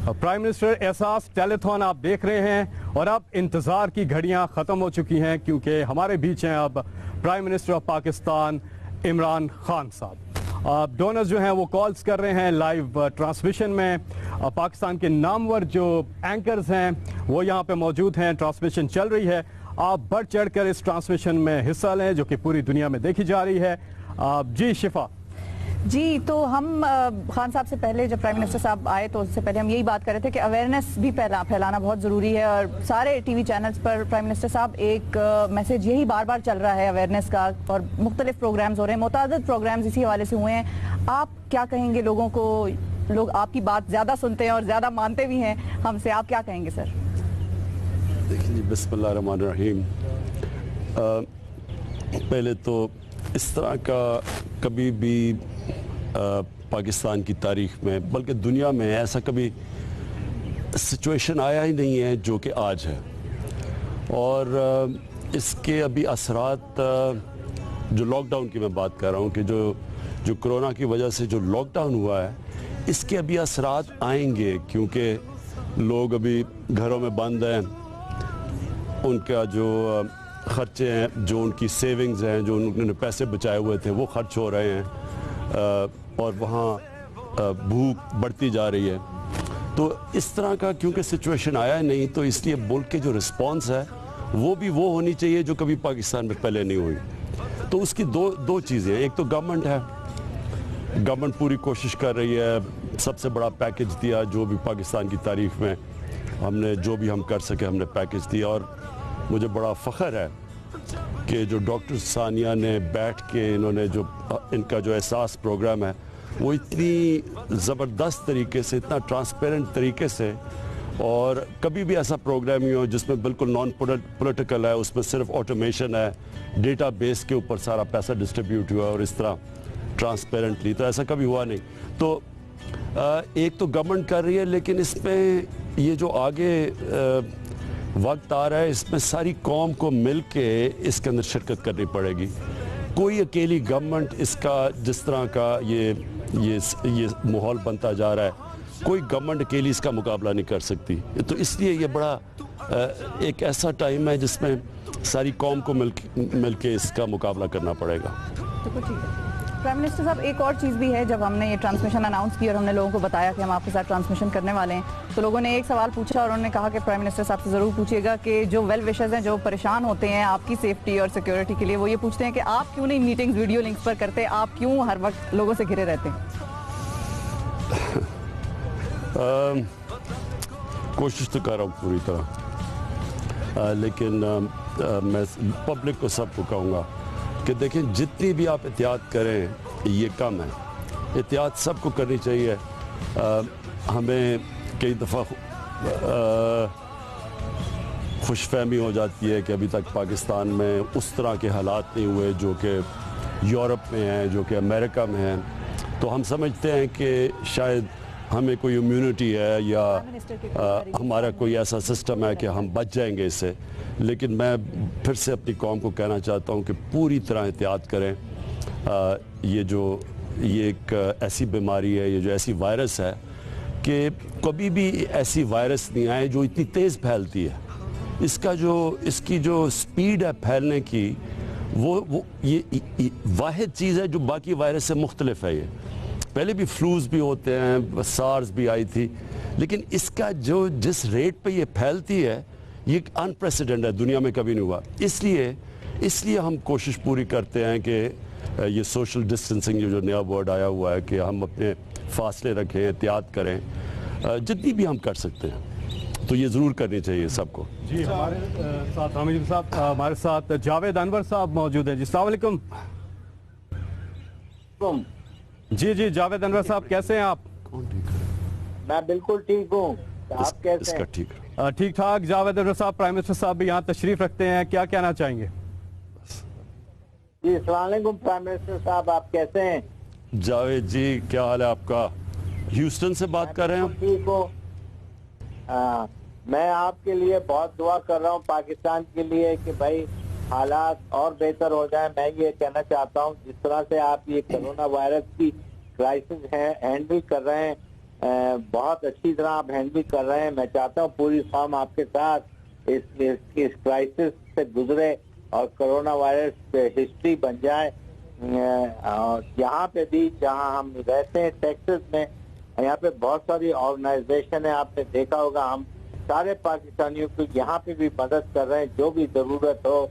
Prime minister احساس telethon آپ دیکھ رہے ہیں اور اب انتظار کی گھڑیاں ختم ہو چکی ہیں کیونکہ ہمارے بیچ ہیں اب prime minister of Pakistan Imran Khan صاحب. ڈونرز جو ہیں وہ کالز کر رہے ہیں لائیو ٹرانسمیشن میں. پاکستان کے نامور جو اینکرز ہیں وہ یہاں پہ موجود ہیں, ٹرانسمیشن چل رہی ہے. آپ بڑھ چڑھ کر اس ٹرانسمیشن میں حصہ لیں جو کہ پوری دنیا میں دیکھی جا رہی ہے. جی شفا. جی تو ہم خان صاحب سے پہلے جب پرائم منسٹر صاحب آئے تو اس سے پہلے ہم یہی بات کر رہے تھے کہ اویئرنیس بھی پھیلانا بہت ضروری ہے, اور سارے ٹی وی چینلز پر پرائم منسٹر صاحب ایک میسیج یہی بار بار چل رہا ہے اویئرنیس کا, اور مختلف پروگرامز ہو رہے ہیں, متعدد پروگرامز اسی حوالے سے ہوئے ہیں. آپ کیا کہیں گے لوگوں کو؟ لوگ آپ کی بات زیادہ سنتے ہیں اور زیادہ مانتے بھی ہیں ہم سے, آپ کیا کہیں گے سر؟ دیکھیں جی, بسم اللہ الرحمن الرحیم. پہلے تو اس طرح کا کبھی بھی پاکستان کی تاریخ میں بلکہ دنیا میں ایسا کبھی سچویشن آیا ہی نہیں ہے جو کہ آج ہے. اور اس کے ابھی اثرات جو لاک ڈاؤن کی میں بات کر رہا ہوں کہ جو کرونا کی وجہ سے جو لاک ڈاؤن ہوا ہے اس کے ابھی اثرات آئیں گے, کیونکہ لوگ ابھی گھروں میں بند ہیں, ان کا جو خرچے ہیں, جو ان کی سیونگز ہیں, جو انہوں نے پیسے بچائے ہوئے تھے وہ خرچ ہو رہے ہیں, اور وہاں بھوک بڑھتی جا رہی ہے. تو اس طرح کا کیونکہ سچویشن آیا نہیں تو اس لیے ملک کے جو رسپانس ہے وہ بھی وہ ہونی چاہیے جو کبھی پاکستان میں پہلے نہیں ہوئی. تو اس کی دو چیزیں ہیں. ایک تو گورنمنٹ ہے, گورنمنٹ پوری کوشش کر رہی ہے, سب سے بڑا پیکج دیا جو بھی پاکستان کی تاریخ میں ہم نے جو بھی ہم کر سکے ہم نے پیکج دیا. اور مجھے بڑا فخر ہے کہ جو ڈاکٹر ثانیہ نے بیٹھ کے انہوں نے جو ان کا جو احساس پروگرام ہے وہ اتنی زبردست طریقے سے, اتنا ٹرانسپیرنٹ طریقے سے, اور کبھی بھی ایسا پروگرام ہی ہو جس میں بالکل نان پولیٹیکل ہے, اس میں صرف آٹومیشن ہے, ڈیٹا بیس کے اوپر سارا پیسہ ڈسٹریبیوٹ ہوا اور اس طرح ٹرانسپیرنٹلی, تو ایسا کبھی ہوا نہیں. تو ایک تو گورنمنٹ کر رہی ہے, لیکن اس میں یہ جو آگے وقت آ رہا ہے اس میں ساری قوم کو مل کے اس کے اندر شرکت کرنی پڑے گی. کوئی اکیلی گورنمنٹ اس کا جس طرح کا یہ ماحول بنتا جا رہا ہے کوئی گورنمنٹ اکیلی اس کا مقابلہ نہیں کر سکتی. تو اس لیے یہ بڑا ایک ایسا ٹائم ہے جس میں ساری قوم کو مل کے اس کا مقابلہ کرنا پڑے گا. پرائم منسٹر صاحب ایک اور چیز بھی ہے, جب ہم نے یہ ٹرانسمیشن اناؤنس کی اور ہم نے لوگوں کو بتایا کہ ہم آپ کے ساتھ ٹرانسمیشن کرنے والے ہیں, تو لوگوں نے ایک سوال پوچھا اور انہوں نے کہا کہ پرائم منسٹر صاحب سے ضرور پوچھیے گا کہ جو ویل وشرز ہیں جو پریشان ہوتے ہیں آپ کی سیفٹی اور سیکیورٹی کے لیے, وہ یہ پوچھتے ہیں کہ آپ کیوں نہیں میٹنگز ویڈیو لنکس پر کرتے, آپ کیوں ہر وقت لوگوں سے گھرے رہتے ہیں؟ کوشش تو کر رہا ہوں پوری طرح, لیکن میں پبلک کو سب کو کہوں گا کہ دیکھیں جتنی بھی آپ احتیاط کریں یہ کم ہے. احتیاط سب کو کرنی چاہیے. ہمیں کئی دفعہ خوش فہمی ہو جاتی ہے کہ ابھی تک پاکستان میں اس طرح کے حالات نہیں ہوئے جو کہ یورپ میں ہیں, جو کہ امریکہ میں ہیں, تو ہم سمجھتے ہیں کہ شاید ہمیں کوئی امیونٹی ہے یا ہمارا کوئی ایسا سسٹم ہے کہ ہم بچ جائیں گے اس سے. لیکن میں پھر سے اپنی قوم کو کہنا چاہتا ہوں کہ پوری طرح احتیاط کریں. یہ ایک ایسی بیماری ہے, یہ جو ایسی وائرس ہے کہ کبھی بھی ایسی وائرس نہیں آئے جو اتنی تیز پھیلتی ہے. اس کی جو سپیڈ ہے پھیلنے کی وہ یہ واحد چیز ہے جو باقی وائرس سے مختلف ہے. یہ پہلے بھی فلوز بھی ہوتے ہیں, سارز بھی آئی تھی, لیکن اس کا جس ریٹ پہ یہ پھیلتی ہے یہ ایک انپریسیڈنٹ ہے, دنیا میں کبھی نہیں ہوا. اس لیے ہم کوشش پوری کرتے ہیں کہ یہ سوشل ڈسٹنسنگ جو نیا ورڈ آیا ہوا ہے کہ ہم اپنے فاصلے رکھیں, احتیاط کریں, جتنی بھی ہم کر سکتے ہیں تو یہ ضرور کرنی چاہیے سب کو. جی ہمارے ساتھ حامد صاحب, ہمارے ساتھ جاوید انور صاحب موجود ہیں. جی السلام علیکم. جی جاوید انور صاحب کیسے ہیں آپ؟ میں بالکل ٹھیک ہوں, آپ کیسے ہیں؟ ٹھیک ٹھاک. جاوید انور صاحب, پرائم منسٹر صاحب بھی یہاں تشریف رکھتے ہیں, کیا کہنا چاہیں گے؟ جی السلام علیکم پرائم منسٹر صاحب, آپ کیسے ہیں؟ جاوید جی کیا حال ہے آپ کا؟ ہیوسٹن سے بات کر رہے ہیں؟ ٹھیک ہوں. میں آپ کے لیے بہت دعا کر رہا ہوں پاکستان کے لیے کہ بھائی حالات اور بہتر ہو جائیں. میں یہ کہنا چاہتا ہوں جس طرح سے آپ یہ کرونا وائرس کی کرائسس ہینڈل کر رہے ہیں, بہت اچھی طرح آپ ہینڈل کر رہے ہیں. میں چاہتا ہوں پوری قوم آپ کے ساتھ اس کرائسس سے گزرے اور کرونا وائرس ہسٹری بن جائے. یہاں پہ بھی جہاں ہم رہتے ہیں ٹیکسس میں, یہاں پہ بہت ساری آرگنائزیشن ہیں, آپ نے دیکھا ہوگا. ہم سارے پاکستانیوں کو یہاں پہ بھی مدد کر رہے ہیں, جو بھی ضرورت ہو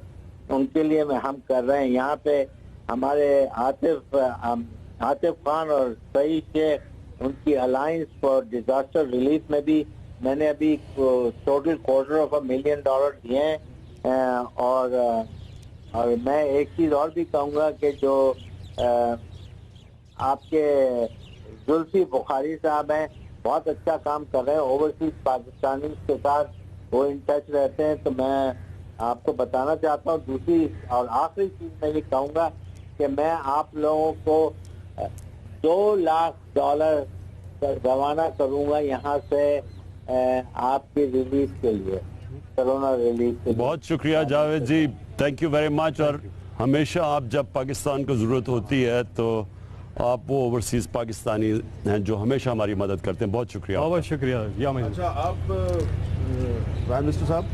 ان کے لیے ہم کر رہے ہیں. یہاں پہ ہمارے عاطف خان اور سعید شیخ, ان کی الائنس فار ڈیزاسٹر ریلیف میں بھی میں نے ابھی ٹوٹل $250,000 دیے ہیں. اور میں ایک چیز اور بھی کہوں گا کہ جو آپ کے زلفی بخاری صاحب ہیں, بہت اچھا کام کر رہے ہیں. اوورسیز پاکستانی کے ساتھ وہ ان ٹچ رہتے ہیں. تو میں آپ کو بتانا چاہتا ہوں. دوسری اور آخری چیز میں یہ کہوں گا کہ میں آپ لوگوں کو $2 لاکھ روانہ کروں گا یہاں سے آپ کی ریلیف کے لیے, کرونا ریلیف کے لیے. بہت شکریہ جاوید جی, تھینک یو ویری مچ. اور ہمیشہ آپ جب پاکستان کو ضرورت ہوتی ہے تو آپ وہ اوورسیز پاکستانی ہیں جو ہمیشہ ہماری مدد کرتے ہیں. بہت شکریہ. بہت شکریہ. اچھا, آپ پرائم منسٹر صاحب,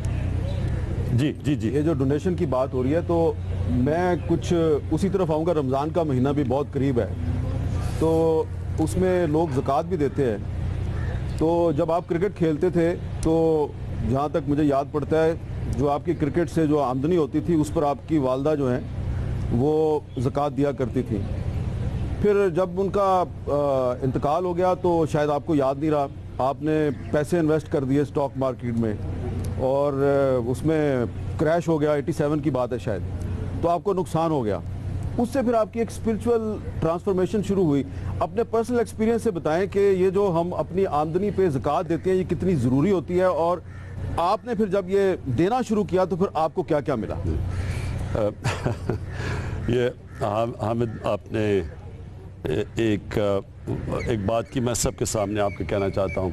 جی جی جی, یہ جو ڈونیشن کی بات ہو رہی ہے تو میں کچھ اسی طرف آؤں گا. رمضان کا مہینہ بھی بہت قریب ہے تو اس میں لوگ زکوٰۃ بھی دیتے ہیں. تو جب آپ کرکٹ کھیلتے تھے تو جہاں تک مجھے یاد پڑتا ہے, جو آپ کی کرکٹ سے جو آمدنی ہوتی تھی اس پر آپ کی والدہ جو ہیں وہ زکوٰۃ دیا کرتی تھی. پھر جب ان کا انتقال ہو گیا تو شاید آپ کو یاد نہیں رہا, آپ نے پیسے انویسٹ کر دیے اسٹاک مارکیٹ میں اور اس میں کریش ہو گیا. 87 کی بات ہے شاید, تو آپ کو نقصان ہو گیا. اس سے پھر آپ کی ایک اسپرچول ٹرانسفارمیشن شروع ہوئی. اپنے پرسنل ایکسپیرینس سے بتائیں کہ یہ جو ہم اپنی آمدنی پہ زکوٰۃ دیتے ہیں یہ کتنی ضروری ہوتی ہے, اور آپ نے پھر جب یہ دینا شروع کیا تو پھر آپ کو کیا کیا ملا؟ یہ حامد, آپ نے ایک بات کی میں سب کے سامنے آپ کو کہنا چاہتا ہوں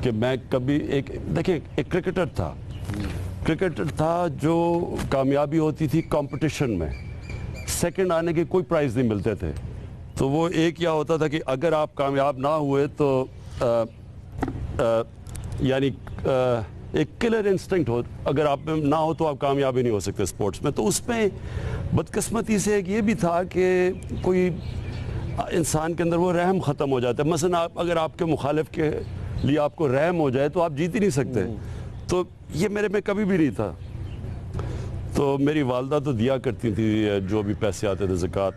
کہ میں کبھی دیکھیں ایک کرکٹر تھا جو کامیابی ہوتی تھی کمپٹیشن میں, سیکنڈ آنے کے کوئی پرائز نہیں ملتے تھے. تو وہ ایک یہ ہوتا تھا کہ اگر آپ کامیاب نہ ہوئے تو یعنی ایک کلر انسٹنکٹ ہو, اگر آپ میں نہ ہو تو آپ کامیابی نہیں ہو سکتے اسپورٹس میں. تو اس میں بدقسمتی سے ایک یہ بھی تھا کہ کوئی انسان کے اندر وہ رحم ختم ہو جاتا ہے. مثلا اگر آپ کے مخالف کے لیے آپ کو رحم ہو جائے تو آپ جیت ہی نہیں سکتے. تو یہ میرے میں کبھی بھی نہیں تھا. تو میری والدہ تو دیا کرتی تھی جو بھی پیسے آتے تھے زکوٰۃ.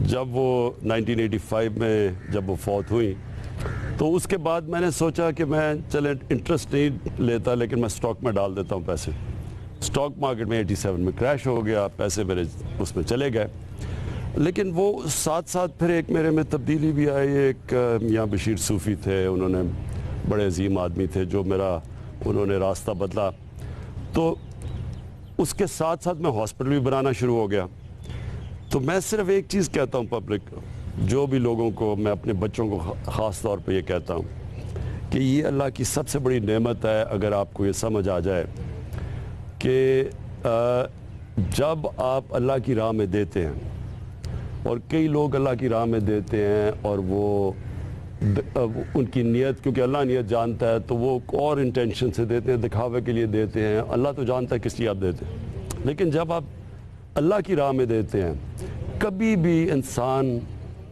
جب وہ 1985 میں جب وہ فوت ہوئی تو اس کے بعد میں نے سوچا کہ میں چلے انٹرسٹ نہیں لیتا لیکن میں سٹاک میں ڈال دیتا ہوں پیسے. سٹاک مارکیٹ میں 87 میں کریش ہو گیا, پیسے میرے اس میں چلے گئے. لیکن وہ ساتھ ساتھ پھر ایک میرے میں تبدیلی بھی آئی. ایک میاں بشیر صوفی تھے, انہوں نے بڑے عظیم آدمی تھے جو انہوں نے راستہ بدلا. تو اس کے ساتھ ساتھ میں ہاسپٹل بھی بنانا شروع ہو گیا. تو میں صرف ایک چیز کہتا ہوں پبلک, جو بھی لوگوں کو, میں اپنے بچوں کو خاص طور پہ یہ کہتا ہوں کہ یہ اللہ کی سب سے بڑی نعمت ہے اگر آپ کو یہ سمجھ آ جائے کہ جب آپ اللہ کی راہ میں دیتے ہیں, اور کئی لوگ اللہ کی راہ میں دیتے ہیں اور وہ ان کی نیت, کیونکہ اللہ نیت جانتا ہے, تو وہ اور انٹینشن سے دیتے ہیں, دکھاوے کے لیے دیتے ہیں. اللہ تو جانتا ہے کس لیے آپ دیتے ہیں. لیکن جب آپ اللہ کی راہ میں دیتے ہیں, کبھی بھی انسان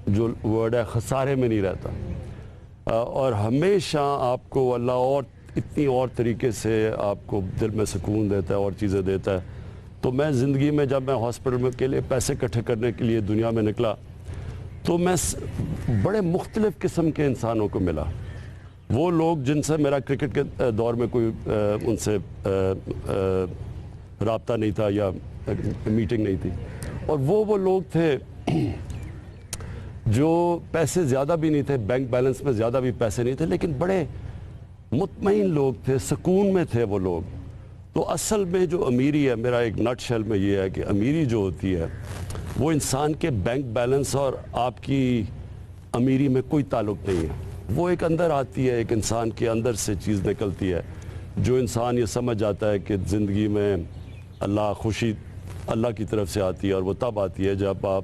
جو ورڈ ہے خسارے میں نہیں رہتا, اور ہمیشہ آپ کو اللہ اور اتنی اور طریقے سے آپ کو دل میں سکون دیتا ہے اور چیزیں دیتا ہے. تو میں زندگی میں جب میں ہاسپٹل میں کے لیے پیسے اکٹھے کرنے کے لیے دنیا میں نکلا تو میں بڑے مختلف قسم کے انسانوں کو ملا. وہ لوگ جن سے میرا کرکٹ کے دور میں کوئی ان سے رابطہ نہیں تھا یا میٹنگ نہیں تھی, اور وہ لوگ تھے جو پیسے زیادہ بھی نہیں تھے, بینک بیلنس میں زیادہ بھی پیسے نہیں تھے, لیکن بڑے مطمئن لوگ تھے, سکون میں تھے وہ لوگ. تو اصل میں جو امیری ہے, میرا ایک نٹ شیل میں یہ ہے کہ امیری جو ہوتی ہے وہ انسان کے بینک بیلنس اور آپ کی امیری میں کوئی تعلق نہیں ہے. وہ ایک اندر آتی ہے, ایک انسان کے اندر سے چیز نکلتی ہے, جو انسان یہ سمجھ جاتا ہے کہ زندگی میں اللہ خوشی اللہ کی طرف سے آتی ہے, اور وہ تب آتی ہے جب آپ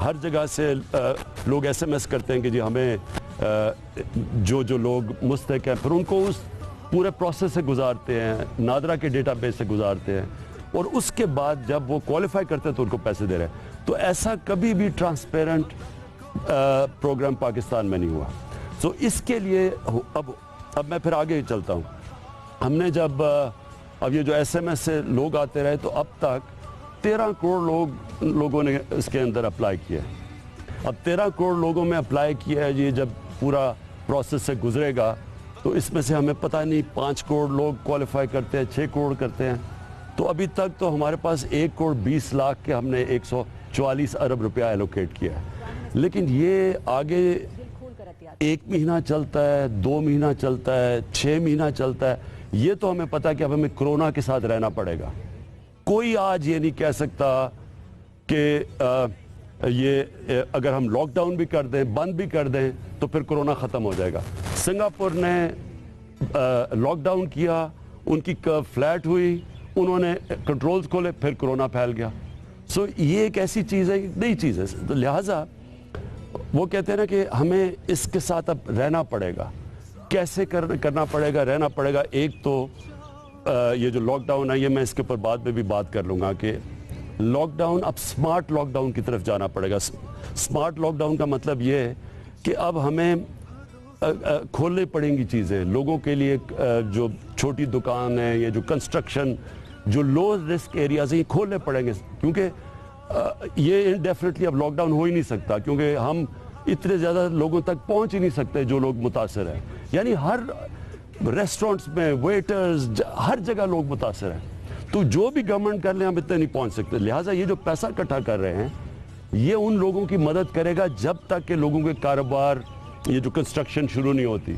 ہر جگہ سے لوگ SMS کرتے ہیں کہ جی ہمیں جو لوگ مستحق ہیں، پھر ان کو اس پورے پروسیس سے گزارتے ہیں، نادرا کے ڈیٹا بیس سے گزارتے ہیں، اور اس کے بعد جب وہ کوالیفائی کرتے ہیں تو ان کو پیسے دے رہے ہیں. تو ایسا کبھی بھی ٹرانسپیرنٹ پروگرام پاکستان میں نہیں ہوا. سو اس کے لیے اب میں پھر آگے چلتا ہوں. ہم نے جب اب یہ جو SMS سے لوگ آتے رہے تو اب تک 13 کروڑ لوگوں نے اس کے اندر اپلائی کیا. اب 13 کروڑ لوگوں میں اپلائی کیا ہے. یہ جب پورا پروسیس سے گزرے گا تو اس میں سے ہمیں پتہ نہیں 5 کروڑ لوگ کوالیفائی کرتے ہیں، 6 کروڑ کرتے ہیں. تو ابھی تک تو ہمارے پاس 1 کروڑ 20 لاکھ کے ہم نے 144 ارب روپیہ ایلوکیٹ کیا ہے. لیکن یہ آگے 1 مہینہ چلتا ہے، 2 مہینہ چلتا ہے، 6 مہینہ چلتا ہے. یہ تو ہمیں پتہ ہے کہ اب ہمیں کرونا کے ساتھ رہنا پڑے گا. کوئی آج یہ نہیں کہہ سکتا کہ یہ اگر ہم لاک ڈاؤن بھی کر دیں، بند بھی کر دیں تو پھر کرونا ختم ہو جائے گا. سنگاپور نے لاک ڈاؤن کیا، ان کی کرو فلیٹ ہوئی، انہوں نے کنٹرولز کھولے، پھر کرونا پھیل گیا. سو یہ ایک ایسی چیز ہے، نئی چیز ہے. تو لہٰذا وہ کہتے ہیں نا کہ ہمیں اس کے ساتھ اب رہنا پڑے گا. کیسے کرنا پڑے گا، رہنا پڑے گا. ایک تو یہ جو لاک ڈاؤن ہے، یہ میں اس کے اوپر بعد میں بھی بات کر لوں گا کہ لاک ڈاؤن اب سمارٹ لاک ڈاؤن کی طرف جانا پڑے گا. سمارٹ لاک ڈاؤن کا مطلب یہ ہے کہ اب ہمیں کھولنی پڑیں گی چیزیں لوگوں کے لیے. جو چھوٹی دکان ہے یا جو کنسٹرکشن، جو لو رسک ایریاز ہیں، یہ کھولنے پڑیں گے. کیونکہ یہ انڈیفینیٹلی اب لاک ڈاؤن ہو ہی نہیں سکتا، کیونکہ ہم اتنے زیادہ لوگوں تک پہنچ ہی نہیں سکتے جو لوگ متاثر ہیں. یعنی ہر ریسٹورنٹس میں ویٹرز، ہر جگہ لوگ متاثر ہیں. تو جو بھی گورنمنٹ کر لیں ہم اتنے نہیں پہنچ سکتے. لہٰذا یہ جو پیسہ اکٹھا کر رہے ہیں یہ ان لوگوں کی مدد کرے گا جب تک کہ لوگوں کے کاروبار، یہ جو کنسٹرکشن شروع نہیں ہوتی،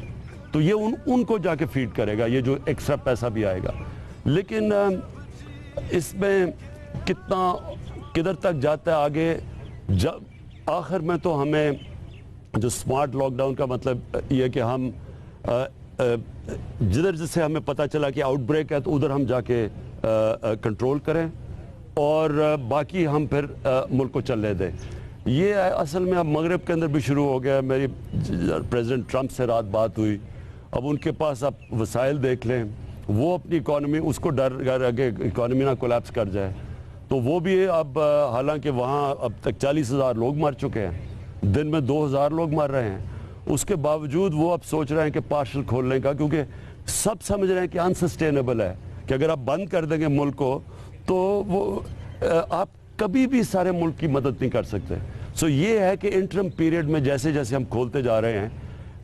تو یہ ان کو جا کے فیڈ کرے گا، یہ جو ایکسٹرا پیسہ بھی آئے گا. لیکن اس میں کتنا کدھر تک جاتا ہے آگے، جب آخر میں تو ہمیں جو سمارٹ لاک ڈاؤن کا مطلب یہ کہ ہم جدھر جسے ہمیں پتہ چلا کہ آؤٹ بریک ہے تو ادھر ہم جا کے کنٹرول کریں، اور باقی ہم پھر ملک کو چلنے دیں. یہ اصل میں اب مغرب کے اندر بھی شروع ہو گیا. میری پریزیڈنٹ ٹرمپ سے رات بات ہوئی. اب ان کے پاس اب وسائل دیکھ لیں. وہ اپنی اکانومی، اس کو ڈر کہ اکانومی نہ کولیپس کر جائے، تو وہ بھی اب حالانکہ وہاں اب تک 40,000 لوگ مر چکے ہیں، دن میں 2,000 لوگ مر رہے ہیں، اس کے باوجود وہ اب سوچ رہے ہیں کہ پارشل کھولنے کا، کیونکہ سب سمجھ رہے ہیں کہ انسسٹینیبل ہے کہ اگر آپ بند کر دیں گے ملک کو تو وہ آپ کبھی بھی سارے ملک کی مدد نہیں کر سکتے. سو یہ ہے کہ انٹرم پیریڈ میں جیسے جیسے ہم کھولتے جا رہے ہیں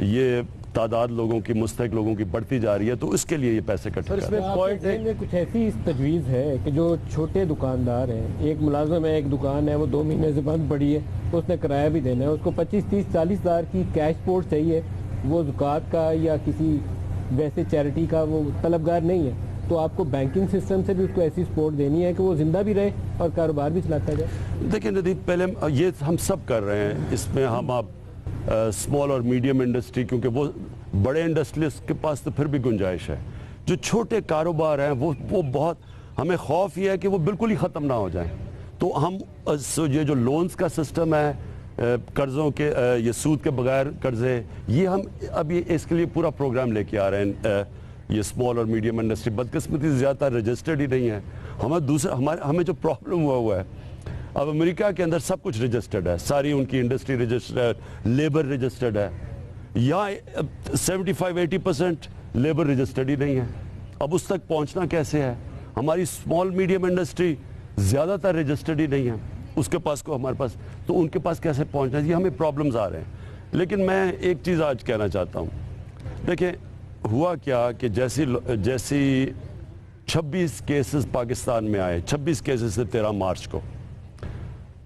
یہ تعداد لوگوں کی، مستحق لوگوں کی بڑھتی جا رہی ہے، تو اس کے لیے یہ پیسے اکٹھے کر رہے ہیں. میں کچھ ایسی تجویز ہے کہ جو چھوٹے دکاندار ہیں، ایک ملازم ہے، ایک دکان ہے، وہ 2 مہینے سے بند پڑی ہے، اس نے کرایہ بھی دینا ہے، اس کو 25, 30, 40 ہزار کی کیش سپورٹ چاہیے. وہ زکوٰۃ کا یا کسی ویسے چیریٹی کا وہ طلبگار نہیں ہے، تو آپ کو بینکنگ سسٹم سے بھی اس کو ایسی سپورٹ دینی ہے کہ وہ زندہ بھی رہے اور کاروبار بھی چلاتا جائے. دیکھیں ندیپ، پہلے یہ ہم سب کر رہے ہیں. اس میں ہم آپ اسمال اور میڈیم انڈسٹری، کیونکہ وہ بڑے انڈسٹریلسٹ کے پاس تو پھر بھی گنجائش ہے. جو چھوٹے کاروبار ہیں وہ بہت، ہمیں خوف یہ ہے کہ وہ بالکل ہی ختم نہ ہو جائیں. تو ہم یہ جو لونز کا سسٹم ہے، قرضوں کے، یہ سود کے بغیر قرضے، یہ ہم ابھی اس کے لیے پورا پروگرام لے کے آ رہے ہیں. یہ اسمال اور میڈیم انڈسٹری بدقسمتی سے زیادہ رجسٹرڈ ہی نہیں ہے. ہمیں جو پرابلم ہوا ہے، اب امریکہ کے اندر سب کچھ رجسٹرڈ ہے، ساری ان کی انڈسٹری رجسٹرڈ ہے، لیبر رجسٹرڈ ہے. یہاں 75-80% لیبر رجسٹرڈ ہی نہیں ہے. اب اس تک پہنچنا کیسے ہے؟ ہماری اسمال میڈیم انڈسٹری زیادہ تر رجسٹرڈ ہی نہیں ہے، اس کے پاس کو ہمارے پاس، تو ان کے پاس کیسے پہنچنا ہے؟ یہ ہمیں پرابلمز آ رہے ہیں. لیکن میں ایک چیز آج کہنا چاہتا ہوں. دیکھیں ہوا کیا کہ جیسی 26 کیسز پاکستان میں آئے، 26 کیسز سے 13 مارچ کو،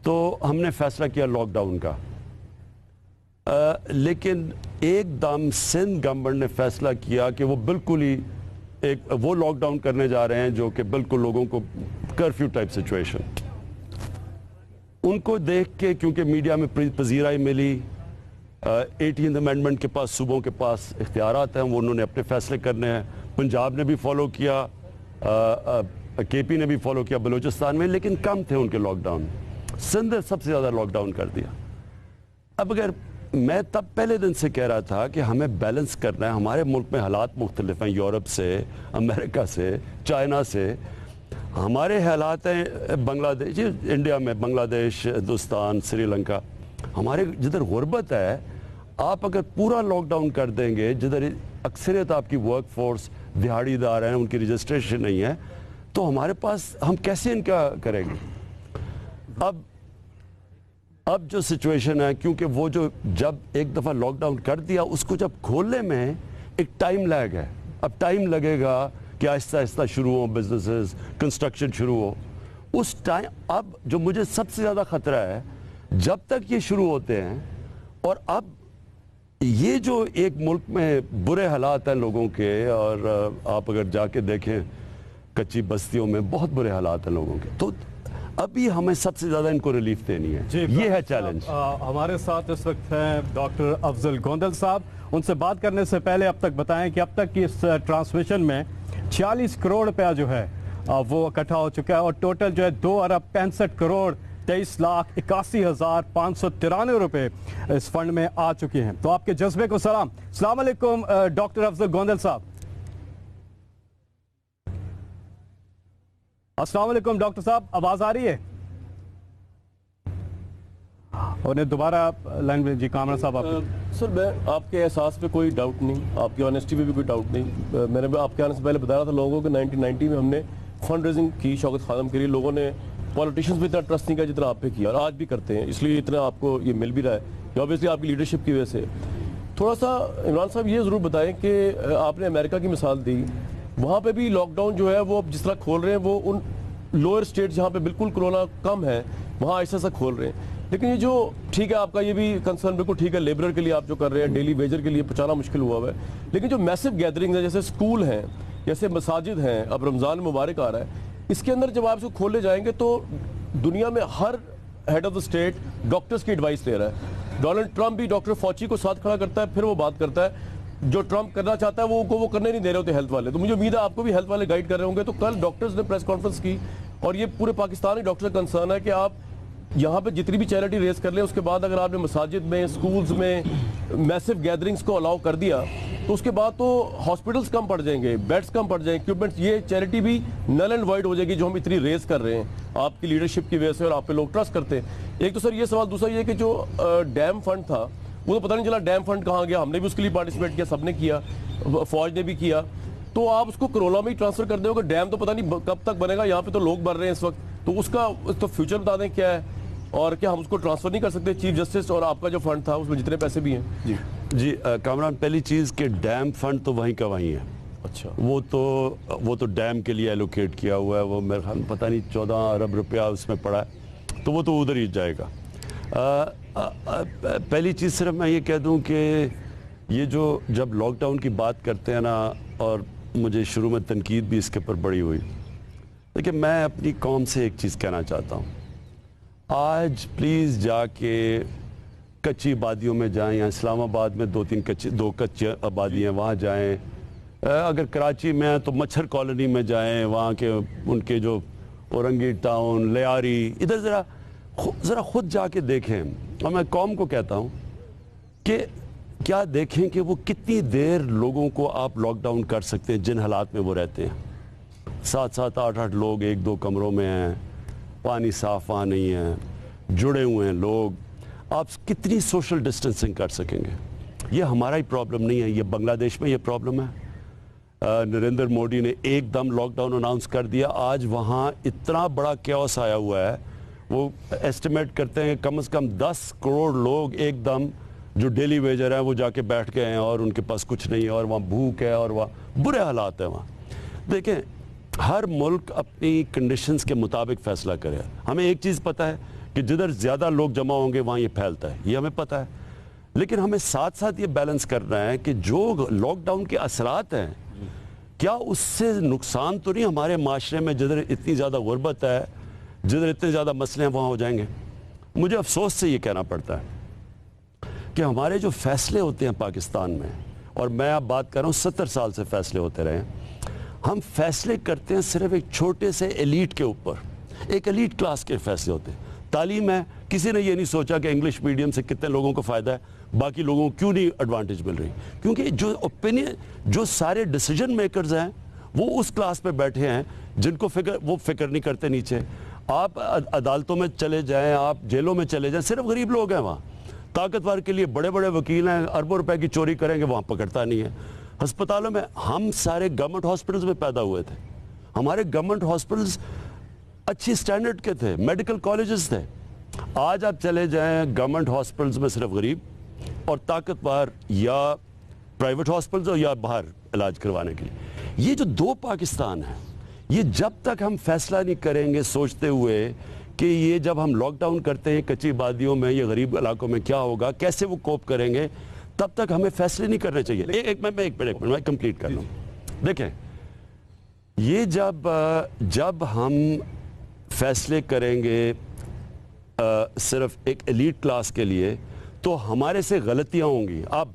تو ہم نے فیصلہ کیا لاک ڈاؤن کا. لیکن ایک دم سندھ گورنمنٹ نے فیصلہ کیا کہ وہ بالکل ہی وہ لاک ڈاؤن کرنے جا رہے ہیں جو کہ بالکل لوگوں کو کرفیو ٹائپ سچویشن. ان کو دیکھ کے کیونکہ میڈیا میں پذیرائی ملی، 18th امینڈمنٹ کے پاس صوبوں کے پاس اختیارات ہیں، وہ انہوں نے اپنے فیصلے کرنے ہیں. پنجاب نے بھی فالو کیا، کے پی نے بھی فالو کیا بلوچستان میں، لیکن کم تھے ان کے لاک ڈاؤن. سندھ نے سب سے زیادہ لاک ڈاؤن کر دیا. اب اگر میں تب پہلے دن سے کہہ رہا تھا کہ ہمیں بیلنس کرنا ہے, ہمارے ملک میں حالات مختلف ہیں, یورپ سے, امریکہ سے, چائنا سے, ہمارے حالات ہیں بنگلہ دیش, انڈیا میں بنگلہ دیش, ہندوستان, سری لنکا, ہمارے جدھر غربت ہے, آپ اگر پورا لاک ڈاؤن کر دیں گے, جدھر اکثریت آپ کی ورک فورس دہاڑی دار ہیں, ان کی رجسٹریشن نہیں ہے, تو ہمارے پاس ہم کیسے ان کا کریں گے؟ اب جو سچویشن ہے, کیونکہ وہ جو جب ایک دفعہ لاک ڈاؤن کر دیا, اس کو جب کھولنے میں ایک ٹائم لیگ ہے. اب ٹائم لگے گا کہ آہستہ آہستہ شروع ہو بزنسز, کنسٹرکشن شروع ہو. اس ٹائم اب جو مجھے سب سے زیادہ خطرہ ہے, جب تک یہ شروع ہوتے ہیں, اور اب یہ جو ایک ملک میں برے حالات ہیں لوگوں کے, اور آپ اگر جا کے دیکھیں کچی بستیوں میں بہت برے حالات ہیں لوگوں کے, تو ابھی ہمیں سب سے زیادہ ان کو ریلیف دینی ہے. یہ ہے چیلنج. ہمارے ساتھ اس وقت ہیں ڈاکٹر افضل گوندل صاحب. ان سے بات کرنے سے پہلے اب تک بتائیں کہ اب تک کی اس ٹرانسمیشن میں 46 کروڑ روپیہ جو ہے وہ اکٹھا ہو چکا ہے, اور ٹوٹل جو ہے 2 ارب 65 کروڑ 23,81,593 روپے اس فنڈ میں آ چکے ہیں. تو آپ کے جذبے کو سلام. السلام علیکم ڈاکٹر افضل گوندل صاحب. السلام علیکم ڈاکٹر صاحب, آواز آ رہی ہے؟ انہیں دوبارہ لائن میں. جی کامران صاحب. آپ سر, میں آپ کے احساس پہ کوئی ڈاؤٹ نہیں, آپ کی آنیسٹی پہ بھی کوئی ڈاؤٹ نہیں. میں نے آپ کے آنے سے پہلے بتایا تھا لوگوں کو 1990 میں ہم نے فنڈ ریزنگ کی شوکت خانم کے لیے. لوگوں نے پولیٹیشنز پہ اتنا ٹرسٹ نہیں کیا جتنا آپ پہ کیا, اور آج بھی کرتے ہیں, اس لیے اتنا آپ کو یہ مل بھی رہا ہے. یہ اوبیسلی آپ کی لیڈرشپ کی وجہ سے. تھوڑا سا عمران صاحب یہ ضرور بتائیں کہ آپ نے امریکہ کی مثال دی, وہاں پہ بھی لاک ڈاؤن جو ہے وہ جس طرح کھول رہے ہیں, وہ ان لوئر اسٹیٹ جہاں پہ بالکل کرونا کم ہے وہاں ایسا سا کھول رہے ہیں. لیکن یہ جو ٹھیک ہے آپ کا یہ بھی کنسرن بالکل ٹھیک ہے, لیبرر کے لیے آپ جو کر رہے ہیں, ڈیلی ویجر کے لیے پہنچانا مشکل ہوا ہوا ہے. لیکن جو میسو گیدرنگز ہیں, جیسے اسکول ہیں, جیسے مساجد ہیں, اب رمضان مبارک آ رہا ہے, اس کے اندر جب آپ اس کو کھولے جائیں گے تو دنیا میں ہر head of the state doctors کی ایڈوائس لے رہا ہے. ڈونلڈ ٹرمپ بھی ڈاکٹر فوچی کو ساتھ کھڑا کرتا ہے, پھر وہ بات کرتا ہے. جو ٹرمپ کرنا چاہتا ہے وہ کرنے نہیں دے رہے ہوتے ہیلتھ والے. تو مجھے امید ہے آپ کو بھی ہیلتھ والے گائیڈ کر رہے ہوں گے. تو کل ڈاکٹرز نے پریس کانفرنس کی, اور یہ پورے پاکستانی ڈاکٹر کا کنسرن ہے کہ آپ یہاں پہ جتنی بھی چیریٹی ریز کر لیں, اس کے بعد اگر آپ نے مساجد میں, سکولز میں میسو گیدرنگز کو الاؤ کر دیا, تو اس کے بعد تو ہاسپٹلز کم پڑ جائیں گے, بیڈز کم پڑ جائیں گے, اکوپمنٹس, یہ چیریٹی بھی نل اینڈ وائڈ ہو جائے گی جو ہم اتنی ریز کر رہے ہیں آپ کی لیڈرشپ کی وجہ سے, اور آپ پہ لوگ ٹرسٹ کرتے ہیں. ایک تو سر یہ سوال. دوسرا یہ کہ جو ڈیم فنڈ تھا وہ تو پتہ نہیں چلا ڈیم فنڈ کہاں گیا. ہم نے بھی اس کے لیے پارٹیسپیٹ کیا, سب نے کیا, فوج نے بھی کیا. تو آپ اس کو کرولا میں ہی ٹرانسفر کر دیں گے. ڈیم تو پتہ نہیں کب تک بنے گا, یہاں پہ تو لوگ بن رہے ہیں اس وقت. تو اس کا تو فیوچر بتا دیں کیا ہے, اور کیا ہم اس کو ٹرانسفر نہیں کر سکتے؟ چیف جسٹس اور آپ کا جو فنڈ تھا اس میں جتنے پیسے بھی ہیں. جی کامران, پہلی چیز کہ ڈیم فنڈ تو وہیں کا وہیں ہے. اچھا, وہ تو ڈیم کے لیے ایلوکیٹ کیا ہوا ہے. وہ میرے خیال پتہ نہیں 14 ارب روپیہ اس میں پڑا ہے, تو وہ تو ادھر ہی جائے گا. پہلی چیز صرف میں یہ کہہ دوں کہ یہ جو جب لاک ڈاؤن کی بات کرتے ہیں نا, اور مجھے شروع میں تنقید بھی اس کے اوپر بڑی ہوئی, لیکن میں اپنی قوم سے ایک چیز کہنا چاہتا ہوں. آج پلیز جا کے کچی آبادیوں میں جائیں, یا اسلام آباد میں 2 کچی آبادی ہیں وہاں جائیں, اگر کراچی میں ہیں تو مچھر کالونی میں جائیں, وہاں کے ان کے جو اورنگی ٹاؤن, لیاری, ادھر ذرا خود جا کے دیکھیں. اور میں قوم کو کہتا ہوں کہ کیا دیکھیں کہ وہ کتنی دیر لوگوں کو آپ لاک ڈاؤن کر سکتے ہیں جن حالات میں وہ رہتے ہیں. 7-7, 8-8 لوگ 1-2 کمروں میں ہیں, پانی صاف وہاں نہیں ہے, جڑے ہوئے ہیں لوگ. آپ کتنی سوشل ڈسٹنسنگ کر سکیں گے؟ یہ ہمارا ہی پرابلم نہیں ہے, یہ بنگلہ دیش میں یہ پرابلم ہے. نریندر موڈی نے ایک دم لاک ڈاؤن اناؤنس کر دیا. آج وہاں اتنا بڑا کیوس آیا ہوا ہے, وہ ایسٹیمیٹ کرتے ہیں کم از کم 10 کروڑ لوگ ایک دم جو ڈیلی ویجر ہیں وہ جا کے بیٹھ گئے ہیں, اور ان کے پاس کچھ نہیں ہے, اور وہاں بھوک ہے, اور وہاں برے حالات ہیں. وہاں دیکھیں, ہر ملک اپنی کنڈیشنز کے مطابق فیصلہ کرے. ہمیں ایک چیز پتہ ہے کہ جدھر زیادہ لوگ جمع ہوں گے وہاں یہ پھیلتا ہے, یہ ہمیں پتہ ہے. لیکن ہمیں ساتھ ساتھ یہ بیلنس کرنا ہے کہ جو لاک ڈاؤن کے اثرات ہیں, کیا اس سے نقصان تو نہیں ہمارے معاشرے میں, جدھر اتنی زیادہ غربت ہے, جدھر اتنے زیادہ مسئلے ہیں, وہاں ہو جائیں گے. مجھے افسوس سے یہ کہنا پڑتا ہے کہ ہمارے جو فیصلے ہوتے ہیں پاکستان میں, اور میں اب بات کر رہا ہوں 70 سال سے فیصلے ہوتے رہے ہیں, ہم فیصلے کرتے ہیں صرف ایک چھوٹے سے ایلیٹ کے اوپر, ایک ایلیٹ کلاس کے فیصلے ہوتے ہیں. تعلیم ہے. کسی نے یہ نہیں سوچا کہ انگلش میڈیم سے کتنے لوگوں کو فائدہ ہے, باقی لوگوں کو کیوں نہیں ایڈوانٹیج مل رہی, کیونکہ جو اوپینین, جو سارے ڈیسیجن میکرز ہیں وہ اس کلاس پہ بیٹھے ہیں جن کو وہ فکر نہیں کرتے نیچے. آپ عدالتوں میں چلے جائیں, آپ جیلوں میں چلے جائیں, صرف غریب لوگ ہیں وہاں. طاقتور کے لیے بڑے بڑے وکیل ہیں, اربوں روپے کی چوری کریں گے, وہاں پکڑتا نہیں ہے. ہسپتالوں میں, ہم سارے گورنمنٹ ہاسپٹلز میں پیدا ہوئے تھے, ہمارے گورنمنٹ ہاسپٹلز اچھی سٹینڈرڈ کے تھے, میڈیکل کالجز تھے. آج آپ چلے جائیں گورنمنٹ ہاسپٹلز میں صرف غریب اور طاقتور, یا پرائیویٹ ہاسپٹلز یا باہر علاج کروانے کے لیے. یہ جو دو پاکستان ہیں, یہ جب تک ہم فیصلہ نہیں کریں گے سوچتے ہوئے کہ یہ جب ہم لاک ڈاؤن کرتے ہیں کچی وادیوں میں, یہ غریب علاقوں میں کیا ہوگا, کیسے وہ کوپ کریں گے, تب تک ہمیں فیصلے نہیں کرنے چاہیے. ایک منٹ میں کمپلیٹ کر لوں. دیکھیں, یہ جب ہم فیصلے کریں گے صرف ایک ایلیٹ کلاس کے لیے تو ہمارے سے غلطیاں ہوں گی. اب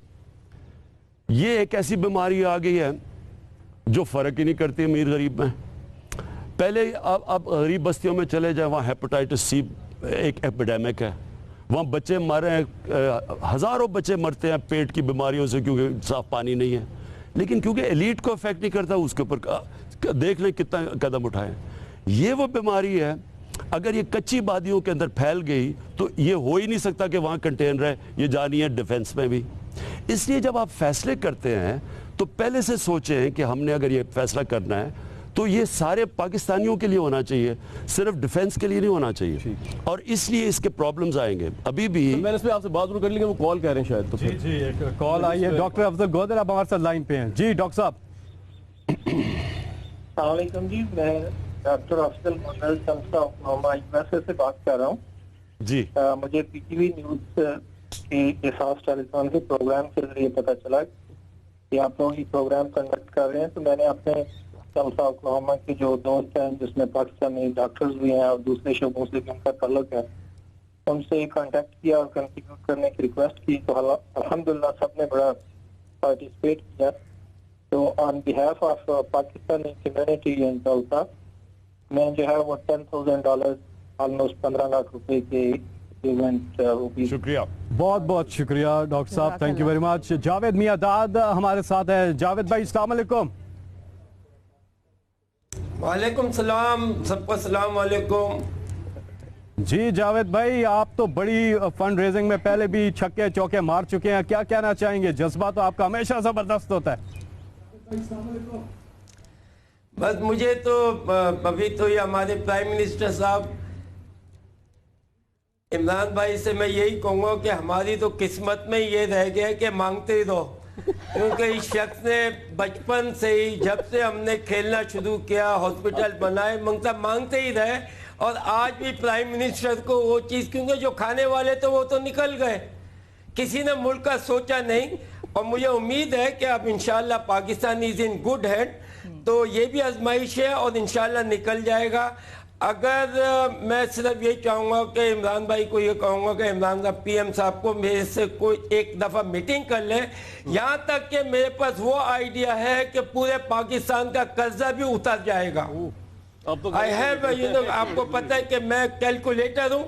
یہ ایک ایسی بیماری آ گئی ہے جو فرق ہی نہیں کرتی امیر غریب میں. پہلے اب غریب بستیوں میں چلے جائیں, وہاں ہیپاٹائٹس سی ایک ایپیڈیمک ہے, وہاں بچے مر رہے ہیں, ہزاروں بچے مرتے ہیں پیٹ کی بیماریوں سے کیونکہ صاف پانی نہیں ہے. لیکن کیونکہ ایلیٹ کو افیکٹ نہیں کرتا, اس کے اوپر دیکھ لیں کتنا قدم اٹھائیں. یہ وہ بیماری ہے, اگر یہ کچی وادیوں کے اندر پھیل گئی تو یہ ہو ہی نہیں سکتا کہ وہاں کنٹین رہے, یہ جانی ہے ڈیفنس میں بھی. اس لیے جب آپ فیصلے کرتے ہیں تو پہلے سے سوچیں کہ ہم نے اگر یہ فیصلہ کرنا ہے تو یہ سارے پاکستانیوں کے لیے ہونا چاہیے, صرف ڈیفنس کے لیے نہیں ہونا چاہیے. اور اس لیے اس کے پرابلمز آئیں گے. ابھی بھی میں نے اس پہ آپ سے بات ضرور کر لی کہ وہ کال کہہ رہے ہیں شاید, تو جی ایک کال آئی ہے. ڈاکٹر افضل گودر اب ہمارے ساتھ لائن پہ ہیں. جی ڈاکٹر صاحب. السلام علیکم جی, میں ڈاکٹر افضل گودر اوکلاہوما USA سے بات کر رہا ہوں. جی مجھے پی ٹی وی نیوز کے احساس ٹیلی ویژن کے پروگرام کے ذریعے پتہ چلا کہ آپ لوگ یہ پروگرام کنڈکٹ کر رہے ہیں, تو میں نے اپنے ٹلسا اوکلاہوما کے جو دوست ہیں جس میں پاکستانی ڈاکٹرز بھی ہیں اور دوسرے شعبوں سے بھی ان کا تعلق ہے, ان سے کانٹیکٹ کیا اور کنٹریبیوٹ کرنے کی ریکویسٹ کی, تو الحمدللہ سب نے بڑا پارٹیسپیٹ کیا. تو آن behalf of Pakistani community in ٹلسا میں جو ہے وہ $10,000 آلموسٹ 15 لاکھ روپے کے ایونٹ. شکریہ, بہت بہت شکریہ ڈاکٹر صاحب, thank you very much. Javed میاں داد ہمارے ساتھ ہے. جاوید بھائی السلام علیکم. وعلیکم السلام, سب کو السلام علیکم. جی جاوید بھائی, آپ تو بڑی فنڈ ریزنگ میں پہلے بھی چھکے چوکے مار چکے ہیں, کیا کہنا چاہیں گے؟ جذبہ تو آپ کا ہمیشہ زبردست ہوتا ہے. بس مجھے تو ابھی تو یہ ہمارے پرائم منسٹر صاحب عمران بھائی سے میں یہی کہوں گا کہ ہماری تو قسمت میں یہ رہ گیا کہ مانگتے ہی رہو, کیونکہ اس شخص نے بچپن سے ہی جب سے ہم نے کھیلنا شروع کیا, ہاسپٹل بنائے, مانگتے ہی رہے. اور آج بھی پرائم منسٹر کو وہ چیز, کیونکہ جو کھانے والے تھے وہ تو نکل گئے, کسی نے ملک کا سوچا نہیں. اور مجھے امید ہے کہ اب انشاءاللہ پاکستان از ان گڈ ہینڈ, تو یہ بھی آزمائش ہے اور انشاءاللہ نکل جائے گا. اگر میں صرف یہ چاہوں گا کہ عمران بھائی کو یہ کہوں گا کہ عمران صاحب پی ایم صاحب کو میرے سے کوئی ایک دفعہ میٹنگ کر لیں, یہاں تک کہ میرے پاس وہ آئیڈیا ہے کہ پورے پاکستان کا قرضہ بھی اتر جائے گا. آئی ہیو, آپ کو پتہ ہے کہ میں کیلکولیٹر ہوں,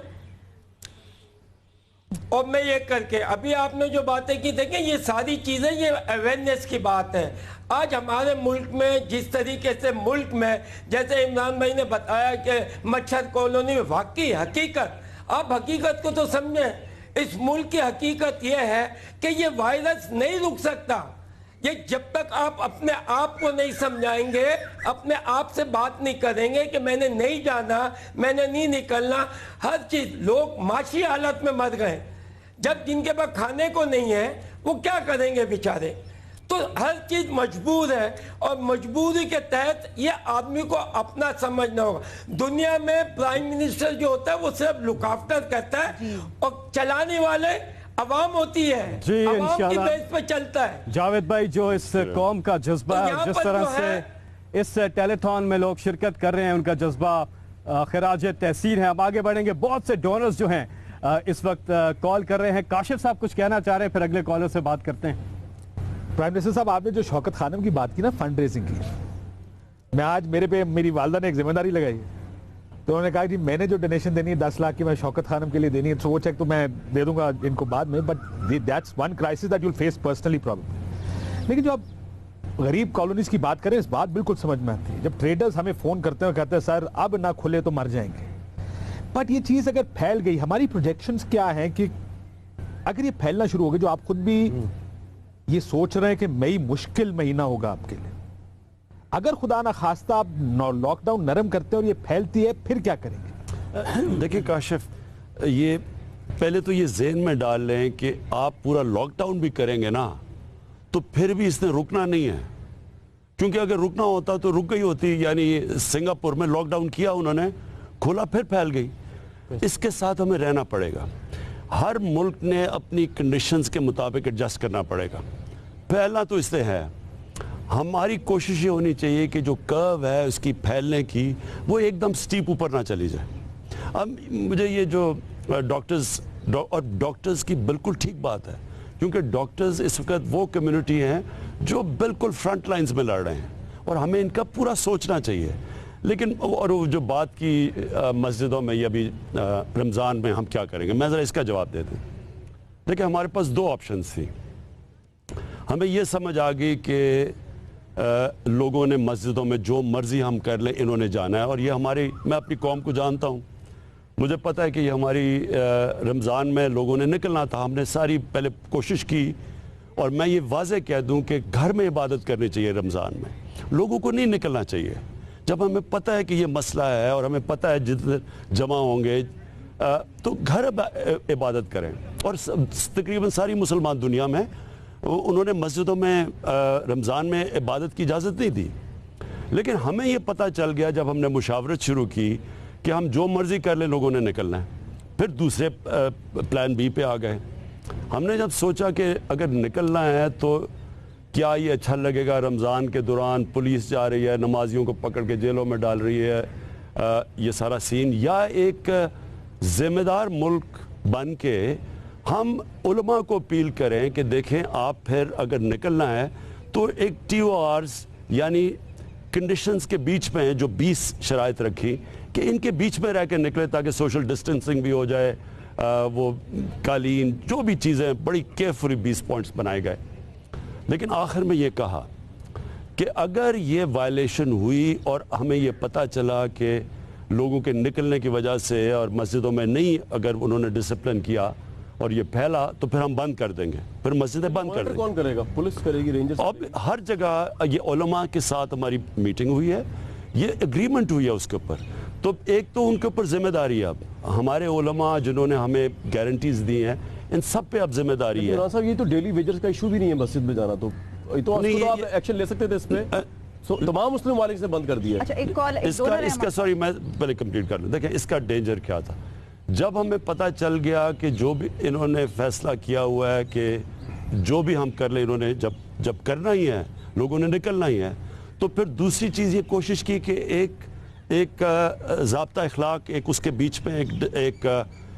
اور میں یہ کر کے ابھی آپ نے جو باتیں کی, دیکھیں یہ ساری چیزیں یہ اویئرنیس کی بات ہے. آج ہمارے ملک میں جس طریقے سے ملک میں, جیسے عمران بھائی نے بتایا کہ مچھر کالونی میں, واقعی حقیقت, آپ حقیقت کو تو سمجھیں. اس ملک کی حقیقت یہ ہے کہ یہ وائرس نہیں رک سکتا. یہ جب تک آپ اپنے آپ کو نہیں سمجھائیں گے, اپنے آپ سے بات نہیں کریں گے کہ میں نے نہیں جانا, میں نے نہیں نکلنا. ہر چیز, لوگ معاشی حالت میں مر گئے, جب جن کے پاس کھانے کو نہیں ہے وہ کیا کریں گے بیچارے. تو ہر چیز مجبور ہے, اور مجبوری کے تحت یہ آدمی کو اپنا سمجھنا ہوگا. دنیا میں پرائم منسٹر جو ہوتا ہے وہ صرف لک آفٹر کرتا ہے, اور چلانے والے عوام ہوتی ہے, جی عوام کی بیس پہ چلتا ہے. جاوید بھائی, جو اس قوم کا جذبہ ہے, جس طرح سے اس ٹیلی تھون میں لوگ شرکت کر رہے ہیں, ان کا جذبہ خراج تحسین ہے. ہم آگے بڑھیں گے. بہت سے ڈونرز جو ہیں اس وقت کال کر رہے ہیں. کاشف صاحب کچھ کہنا چاہ رہے ہیں, پھر اگلے کالر سے بات کرتے ہیں. پرائم منسٹر صاحب, آپ نے جو شوکت خانم کی بات کی نا, فنڈ ریزنگ کی, میں آج میرے پہ میری والدہ نے ایک ذمہ داری لگائی ہے. تو انہوں نے کہا جی میں نے جو ڈونیشن دینی ہے 10 لاکھ کی میں شوکت خانم کے لیے دینی ہے، تو وہ چیک تو میں دے دوں گا ان کو بعد میں، but that's one crisis that you will face personally problem. لیکن جو آپ غریب کالونیز کی بات کریں، اس بات بالکل سمجھ میں آتی ہے. جب ٹریڈرز ہمیں فون کرتے ہیں اور کہتے ہیں سر اب نہ کھلے تو مر جائیں گے، بٹ یہ چیز اگر پھیل گئی، ہماری پروجیکشنز کیا ہیں کہ اگر یہ پھیلنا شروع ہو گئی، جو آپ خود بھی یہ سوچ رہے ہیں کہ مئی مشکل مہینہ ہوگا آپ کے لیے، اگر خدا نہ خواستہ آپ لاک ڈاؤن نرم کرتے ہیں اور یہ پھیلتی ہے، پھر کیا کریں گے؟ دیکھیں کاشف، یہ پہلے تو یہ ذہن میں ڈال لیں کہ آپ پورا لاک ڈاؤن بھی کریں گے نا تو پھر بھی اس نے رکنا نہیں ہے، کیونکہ اگر رکنا ہوتا تو رک گئی ہوتی. یعنی سنگاپور میں لاک ڈاؤن کیا انہوں نے، کھولا پھر پھیل گئی. اس کے ساتھ ہمیں رہنا پڑے گا. ہر ملک نے اپنی کنڈیشنز کے مطابق ایڈجسٹ کرنا پڑے گا. پھیلنا تو اس سے ہے، ہماری کوشش یہ ہونی چاہیے کہ جو کرو ہے اس کی پھیلنے کی، وہ ایک دم سٹیپ اوپر نہ چلی جائے. اب مجھے یہ جو ڈاکٹرز کی بالکل ٹھیک بات ہے، کیونکہ ڈاکٹرز اس وقت وہ کمیونٹی ہیں جو بالکل فرنٹ لائنز میں لڑ رہے ہیں اور ہمیں ان کا پورا سوچنا چاہیے. لیکن اور جو بات کی مسجدوں میں یا بھی رمضان میں ہم کیا کریں گے، میں ذرا اس کا جواب دیتا ہوں. دیکھیں ہمارے پاس 2 آپشنز تھی. ہمیں یہ سمجھ آ گئی کہ لوگوں نے مسجدوں میں جو مرضی ہم کر لیں انہوں نے جانا ہے، اور یہ میں اپنی قوم کو جانتا ہوں، مجھے پتہ ہے کہ یہ ہماری رمضان میں لوگوں نے نکلنا تھا. ہم نے ساری پہلے کوشش کی، اور میں یہ واضح کہہ دوں کہ گھر میں عبادت کرنی چاہیے رمضان میں، لوگوں کو نہیں نکلنا چاہیے. جب ہمیں پتہ ہے کہ یہ مسئلہ ہے اور ہمیں پتہ ہے جتنے جمع ہوں گے تو گھر عبادت کریں. اور تقریباً ساری مسلمان دنیا میں انہوں نے مسجدوں میں رمضان میں عبادت کی اجازت نہیں دی. لیکن ہمیں یہ پتہ چل گیا جب ہم نے مشاورت شروع کی کہ ہم جو مرضی کر لیں لوگوں نے نکلنا ہے. پھر دوسرے پلان بی پہ آ گئے. ہم نے جب سوچا کہ اگر نکلنا ہے تو کیا یہ اچھا لگے گا رمضان کے دوران پولیس جا رہی ہے، نمازیوں کو پکڑ کے جیلوں میں ڈال رہی ہے، یہ سارا سین، یا ایک ذمہ دار ملک بن کے ہم علماء کو اپیل کریں کہ دیکھیں آپ پھر اگر نکلنا ہے تو ایک TORs یعنی کنڈیشنز کے بیچ میں ہیں جو 20 شرائط رکھی کہ ان کے بیچ میں رہ کے نکلے تاکہ سوشل ڈسٹنسنگ بھی ہو جائے، وہ قالین جو بھی چیزیں بڑی کیئرفلی 20 پوائنٹس بنائے گئے. لیکن آخر میں یہ کہا کہ اگر یہ وائلیشن ہوئی اور ہمیں یہ پتہ چلا کہ لوگوں کے نکلنے کی وجہ سے اور مسجدوں میں نہیں اگر انہوں نے ڈسپلن کیا اور یہ پھیلا تو پھر ہم بند کر دیں گے، پھر مسجدیں بند کر دیں گے. کون کرے گا؟ پولیس کرے گی، رینجرز؟ اب ہر جگہ یہ علماء کے ساتھ ہماری میٹنگ ہوئی ہے، یہ اگریمنٹ ہوئی ہے اس کے اوپر. تو ایک تو ان کے اوپر ذمہ داری ہے، اب ہمارے علماء جنہوں نے ہمیں گارنٹیز دی ہیں ان سب پہ اب ذمہ داری ہے. صاحب یہ تو ڈیلی ویجرز کا ایشو بھی نہیں ہے مسجد میں جانا، تو آپ ایکشن لے سکتے تھے اس پہ. تمام مسلم ممالک سے بند کر دیا. اچھا ایک کال اس کا سوری میں پہلے کمپلیٹ کر لوں. دیکھیں اس کا ڈینجر کیا تھا، جب ہمیں پتہ چل گیا کہ جو بھی انہوں نے فیصلہ کیا ہوا ہے کہ جو بھی ہم کر لیں انہوں نے جب کرنا ہی ہے، لوگوں نے نکلنا ہی ہے، تو پھر دوسری چیز یہ کوشش کی کہ ایک ضابطہ اخلاق ایک اس کے بیچ میں ایک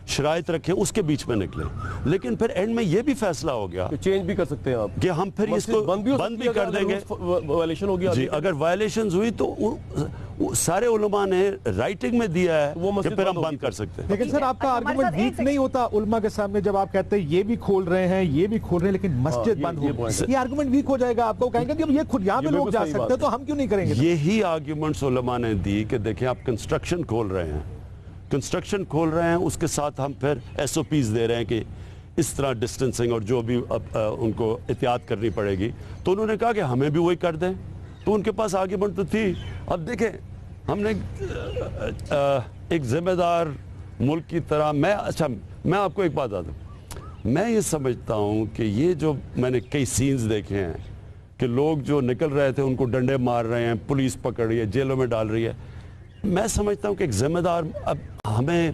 شرائط رکھیں، اس کے بیچ میں نکلیں. لیکن پھر اینڈ میں یہ بھی فیصلہ ہو گیا کہ چینج بھی کر سکتے ہیں آپ کہ ہم پھر اس کو بند بھی کر دیں گے. وائلیشن ہو گیا جی، اگر وائلیشنز ہوئی تو سارے علماء نے رائٹنگ میں دیا ہے کہ پھر ہم بند کر سکتے ہیں. لیکن سر آپ کا آرگومنٹ ویک نہیں ہوتا علماء کے سامنے جب آپ کہتے ہیں یہ بھی کھول رہے ہیں یہ بھی کھول رہے ہیں لیکن مسجد بند ہو، یہ آرگومنٹ ویک ہو جائے گا. آپ کو کہیں گے کہ یہ خود یہاں پہ لوگ جا سکتے ہیں تو ہم کیوں نہیں کریں گے؟ یہی آرگیومنٹس علماء نے دی کہ دیکھیں آپ کنسٹرکشن کھول رہے ہیں اس کے ساتھ ہم پھر SOPs دے رہے ہیں کہ اس طرح ڈسٹنسنگ اور جو بھی ان کو احتیاط کرنی پڑے گی. تو انہوں نے کہا کہ ہمیں بھی وہی کر دیں، تو ان کے پاس آرگیومنٹ تو تھی. اب دیکھیں ہم نے ایک ذمہ دار ملک کی طرح میں آپ کو ایک بات بتا دوں، میں یہ سمجھتا ہوں کہ یہ جو میں نے کئی سینز دیکھے ہیں کہ لوگ جو نکل رہے تھے ان کو ڈنڈے مار رہے ہیں، پولیس پکڑ رہی ہے، جیلوں میں ڈال رہی ہے. میں سمجھتا ہوں کہ ایک ذمہ دار، اب ہمیں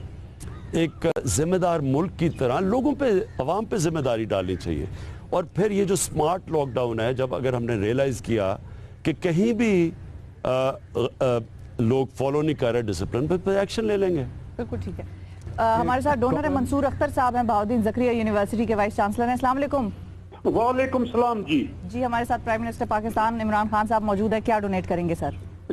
ایک ذمہ دار ملک کی طرح لوگوں پہ، عوام پہ ذمہ داری ڈالنی چاہیے. اور پھر یہ جو سمارٹ لاک ڈاؤن ہے، جب اگر ہم نے ریئلائز کیا کہ کہیں بھی لوگ فالو نہیں کر رہے ڈسپلن پہ ایکشن لے لیں گے. بالکل ٹھیک ہے. ہمارے ساتھ ڈونر منصور اختر صاحب ہیں، بہاؤالدین زکریا یونیورسٹی کے وائس چانسلر ہیں. السلام علیکم. وعلیکم السلام. جی ہمارے ساتھ پرائم منسٹر پاکستان عمران خان صاحب موجود ہے. کیا ڈونیٹ کریں گے سر؟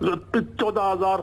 14,000।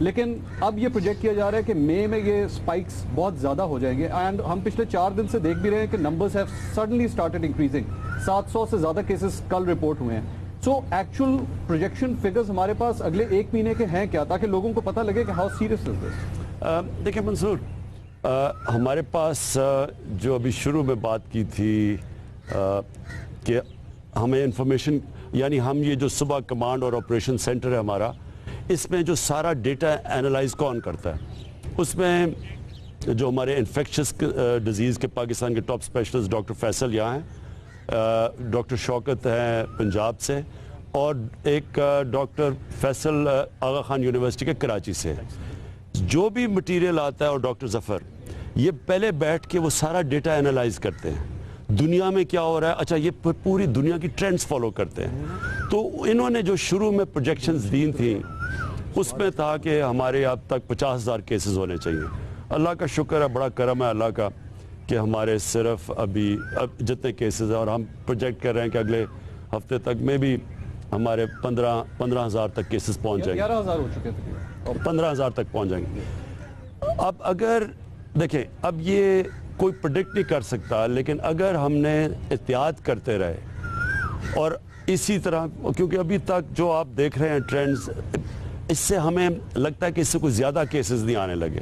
لیکن اب یہ پروجیکٹ کیا جا رہا ہے کہ مئی میں یہ سپائکس بہت زیادہ ہو جائیں گے اینڈ ہم پچھلے 4 دن سے دیکھ بھی رہے ہیں کہ numbers have suddenly started increasing. 700 سے زیادہ کیسز کل رپورٹ ہوئے ہیں. سو ایکچوئل پروجیکشن فگرز ہمارے پاس اگلے 1 مہینے کے ہیں کیا, تاکہ لوگوں کو پتہ لگے کہ ہاؤ سیریس از دس؟ دیکھیں منصور, ہمارے پاس جو ابھی شروع میں بات کی تھی کہ ہمیں انفارمیشن, یعنی ہم یہ جو صبح کمانڈ اور آپریشن سینٹر ہے ہمارا, اس میں جو سارا ڈیٹا اینالائز کون کرتا ہے, اس میں جو ہمارے انفیکشس ڈیزیز کے پاکستان کے ٹاپ اسپیشلسٹ ڈاکٹر فیصل یہاں ہیں, ڈاکٹر شوکت ہیں پنجاب سے, اور ایک ڈاکٹر فیصل آغا خان یونیورسٹی کے کراچی سے. جو بھی مٹیریل آتا ہے, اور ڈاکٹر ظفر, یہ پہلے بیٹھ کے وہ سارا ڈیٹا اینالائز کرتے ہیں, دنیا میں کیا ہو رہا ہے, اچھا یہ پوری دنیا کی ٹرینڈز فالو کرتے ہیں. تو انہوں نے جو شروع میں پروجیکشنز دی تھیں اس میں تھا کہ ہمارے اب تک 50,000 کیسز ہونے چاہیے. اللہ کا شکر ہے, بڑا کرم ہے اللہ کا کہ ہمارے صرف اب جتنے کیسز ہیں, اور ہم پروجیکٹ کر رہے ہیں کہ اگلے ہفتے تک میں بھی ہمارے 15,000 تک کیسز پہنچ جائیں گے. 11,000 ہو چکے تھے اور 15,000 تک پہنچ جائیں گے. اب اگر دیکھیں, اب یہ کوئی پریڈکٹ نہیں کر سکتا, لیکن اگر ہم نے احتیاط کرتے رہے اور اسی طرح, کیونکہ ابھی تک جو آپ دیکھ رہے ہیں ٹرینڈز, اس سے ہمیں لگتا ہے کہ اس سے کوئی زیادہ کیسز نہیں آنے لگے,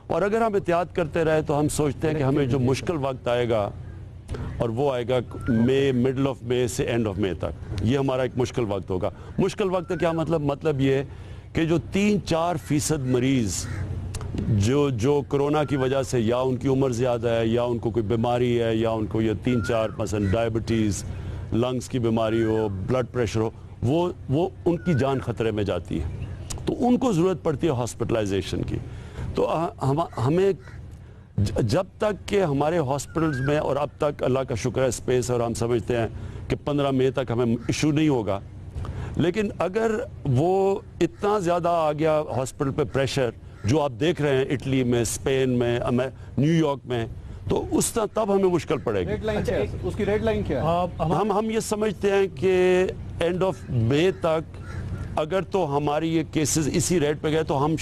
اور اگر ہم احتیاط کرتے رہے تو ہم سوچتے ہیں کہ ہمیں جو مشکل وقت آئے گا, اور وہ آئے گا مئی, مڈل آف مئی سے اینڈ آف مئی تک, یہ ہمارا ایک مشکل وقت ہوگا. مشکل وقت کا کیا مطلب یہ کہ جو 3-4% مریض جو کرونا کی وجہ سے یا ان کی عمر زیادہ ہے, یا ان کو کوئی بیماری ہے, یا ان کو یہ 3-4 مثلا ڈائبٹیز, لنگز کی بیماری ہو, بلڈ پریشر ہو, وہ ان کی جان خطرے میں جاتی ہے, تو ان کو ضرورت پڑتی ہے ہاسپٹلائزیشن کی. تو ہمیں جب تک کہ ہمارے ہاسپٹلز میں, اور اب تک اللہ کا شکر ہے سپیس, اور ہم سمجھتے ہیں کہ 15 مئی تک ہمیں ایشو نہیں ہوگا, لیکن اگر وہ اتنا زیادہ آ گیا ہاسپٹل پہ پریشر جو آپ دیکھ رہے ہیں اٹلی میں, اسپین میں, نیو یارک میں, تو اس طرح تب ہمیں مشکل پڑے گی. اس کی ریڈ لائن کیا ہے؟ ہم یہ سمجھتے ہیں کہ اینڈ آف مئی تک اگر تو ہماری یہ کیسز اسی ریٹ پہ گئے تو ہم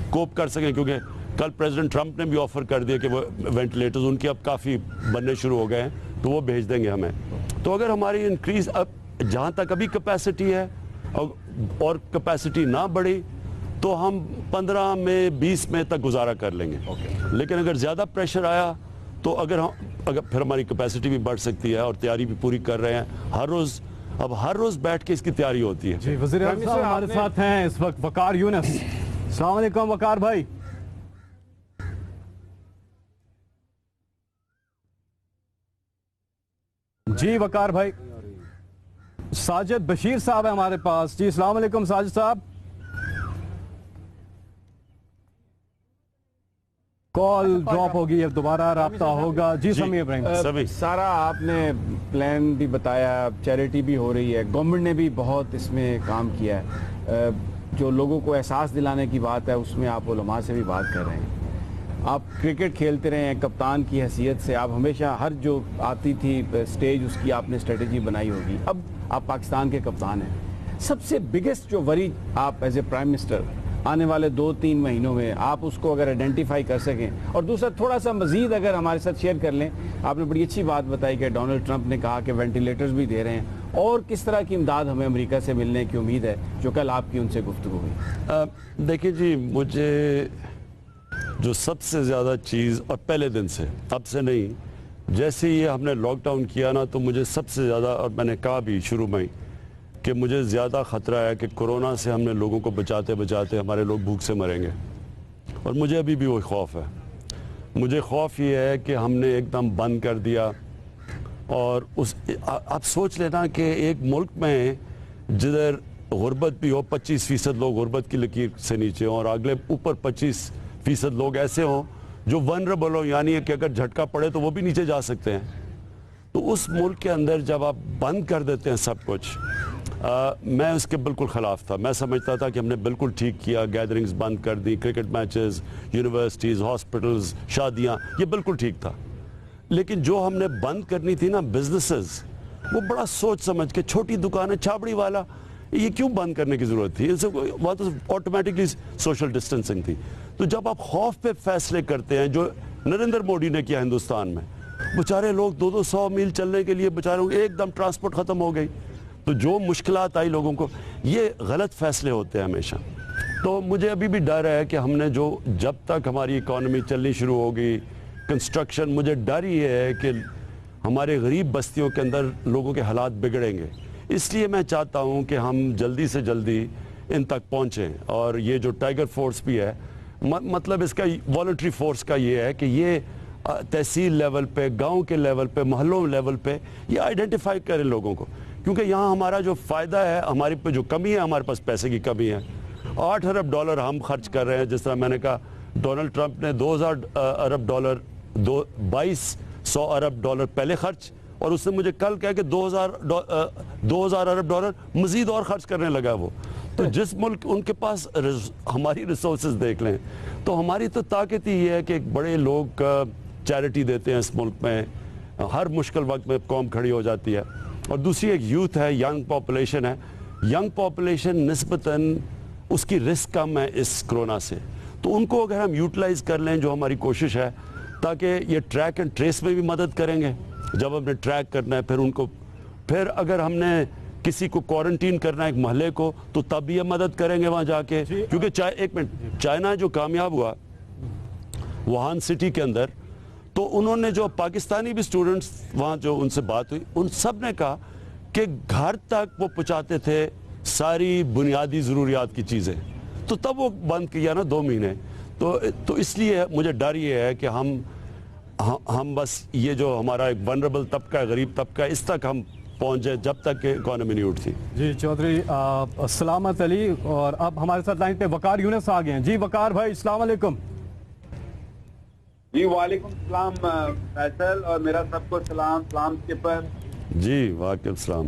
کوپ کر سکیں, کیونکہ کل پریزیڈنٹ ٹرمپ نے بھی آفر کر دیا کہ وہ وینٹیلیٹرز ان کے اب کافی بننے شروع ہو گئے ہیں, تو وہ بھیج دیں گے ہمیں. تو اگر ہماری انکریز اب جہاں تک ابھی کیپیسٹی ہے اور کیپیسٹی نہ بڑھی تو ہم 15 میں 20 میں تک گزارا کر لیں گے. لیکن اگر زیادہ پریشر آیا تو اگر پھر ہماری کیپیسٹی بھی بڑھ سکتی ہے, اور تیاری بھی پوری کر رہے ہیں ہر روز بیٹھ کے اس کی تیاری ہوتی ہے. جی وزیر اعظم صاحب ہمارے ساتھ ہیں اس وقت وقار یونس. السلام علیکم وقار بھائی. جی وقار بھائی. ساجد بشیر صاحب ہیں ہمارے پاس. جی السلام علیکم ساجد صاحب. کال ڈراپ ہوگی, اب دوبارہ رابطہ ہوگا. جی سمیع ابراہیم. سارا آپ نے پلان بھی بتایا, چیریٹی بھی ہو رہی ہے, گورنمنٹ نے بھی بہت اس میں کام کیا ہے, جو لوگوں کو احساس دلانے کی بات ہے اس میں آپ علماء سے بھی بات کر رہے ہیں. آپ کرکٹ کھیلتے رہے ہیں, کپتان کی حیثیت سے آپ ہمیشہ ہر جو آتی تھی سٹیج اس کی آپ نے اسٹریٹجی بنائی ہوگی. اب آپ پاکستان کے کپتان ہیں, سب سے بگیسٹ جو وری آپ ایز اے پرائم منسٹر آنے والے 2-3 مہینوں میں آپ اس کو اگر آئیڈینٹیفائی کر سکیں, اور دوسرا تھوڑا سا مزید اگر ہمارے ساتھ شیئر کر لیں. آپ نے بڑی اچھی بات بتائی کہ ڈونلڈ ٹرمپ نے کہا کہ وینٹیلیٹرز بھی دے رہے ہیں, اور کس طرح کی امداد ہمیں امریکہ سے ملنے کی امید ہے, جو کل آپ کی ان سے گفتگو ہوئی. دیکھیں جی, مجھے جو سب سے زیادہ چیز, اور پہلے دن سے, اب سے نہیں, جیسے یہ ہم نے لاک ڈاؤن کیا نا, تو مجھے سب سے زیادہ, اور میں نے کہا بھی شروع میں کہ مجھے زیادہ خطرہ ہے کہ کورونا سے ہم نے لوگوں کو بچاتے بچاتے ہمارے لوگ بھوک سے مریں گے, اور مجھے ابھی بھی وہی خوف ہے. مجھے خوف یہ ہے کہ ہم نے ایک دم بند کر دیا, اور آپ سوچ لینا کہ ایک ملک میں جدھر غربت بھی ہو, 25% لوگ غربت کی لکیر سے نیچے ہوں, اور اگلے اوپر 25% لوگ ایسے ہوں جو ونربل ہوں, یعنی کہ اگر جھٹکا پڑے تو وہ بھی نیچے جا سکتے ہیں. تو اس ملک کے اندر جب آپ بند کر دیتے ہیں سب کچھ, میں اس کے بالکل خلاف تھا. میں سمجھتا تھا کہ ہم نے بالکل ٹھیک کیا, گیدرنگز بند کر دی, کرکٹ میچز, یونیورسٹیز, ہاسپٹلز, شادیاں, یہ بالکل ٹھیک تھا. لیکن جو ہم نے بند کرنی تھی نا بزنسز, وہ بڑا سوچ سمجھ کے, چھوٹی دکانیں, چھابڑی والا یہ کیوں بند کرنے کی ضرورت تھی؟ وہاں تو آٹومیٹکلی سوشل ڈسٹینسنگ تھی. تو جب آپ خوف پہ فیصلے کرتے ہیں جو نریندر موڈی نے کیا ہندوستان میں, بیچارے لوگ 200 میل چلنے کے لیے بیچاروں ایک دم ٹرانسپورٹ ختم ہو گئی, تو جو مشکلات آئی لوگوں کو, یہ غلط فیصلے ہوتے ہیں ہمیشہ. تو مجھے ابھی بھی ڈر ہے کہ ہم نے جب تک ہماری اکانومی چلنی شروع ہوگی, کنسٹرکشن, مجھے ڈر یہ ہے کہ ہمارے غریب بستیوں کے اندر لوگوں کے حالات بگڑیں گے. اس لیے میں چاہتا ہوں کہ ہم جلدی سے جلدی ان تک پہنچیں. اور یہ جو ٹائیگر فورس بھی ہے, مطلب اس کا والنٹری فورس کا یہ ہے کہ یہ تحصیل لیول پہ, گاؤں کے لیول پہ, محلوں لیول پہ یہ آئیڈینٹیفائی کریں لوگوں کو, کیونکہ یہاں ہمارا جو فائدہ ہے, ہماری پہ جو کمی ہے, ہمارے پاس پیسے کی کمی ہے. $8 ارب ہم خرچ کر رہے ہیں. جس طرح میں نے کہا, ڈونلڈ ٹرمپ نے $2000 ارب, 2200 ارب ڈالر پہلے خرچ, اور اس نے مجھے کل کہا کہ 2000 ارب ڈالر مزید اور خرچ کرنے لگا وہ. تو جس ملک ان کے پاس ہماری ریسورسز دیکھ لیں, تو ہماری تو طاقت ہی یہ ہے کہ بڑے لوگ چیریٹی دیتے ہیں اس ملک میں, ہر مشکل وقت میں قوم کھڑی ہو جاتی ہے. اور دوسری ایک یوتھ ہے, ینگ پاپولیشن ہے. ینگ پاپولیشن نسبتاً اس کی رسک کم ہے اس کرونا سے, تو ان کو اگر ہم یوٹیلائز کر لیں, جو ہماری کوشش ہے, تاکہ یہ ٹریک اینڈ ٹریس میں بھی مدد کریں گے. جب ہم نے ٹریک کرنا ہے, پھر اگر ہم نے کسی کو کوارنٹین کرنا ہے ایک محلے کو, تو تب بھی ہم مدد کریں گے وہاں جا کے. کیونکہ ایک منٹ, چائنا جو کامیاب ہوا ووہان سٹی کے اندر, تو انہوں نے جو پاکستانی بھی اسٹوڈنٹس وہاں جو ان سے بات ہوئی, ان سب نے کہا کہ گھر تک وہ پہنچاتے تھے ساری بنیادی ضروریات کی چیزیں. تو تب وہ بند کیا نا 2 مہینے. تو اس لیے مجھے ڈر یہ ہے کہ ہم بس یہ جو ہمارا ایک ونربل طبقہ ہے, غریب طبقہ ہے, اس تک ہم پہنچ جائے جب تک کہ اکانومی نہیں اٹھتی. جی چودھری سلامت علی, اور اب ہمارے ساتھ لائن پہ وقار یونس آ گئے ہیں. جی وقار بھائی, السلام علیکم. جی وعلیکم السلام فیصل, اور میرا سب کو سلام اسکپر. جی وعلیکم السلام.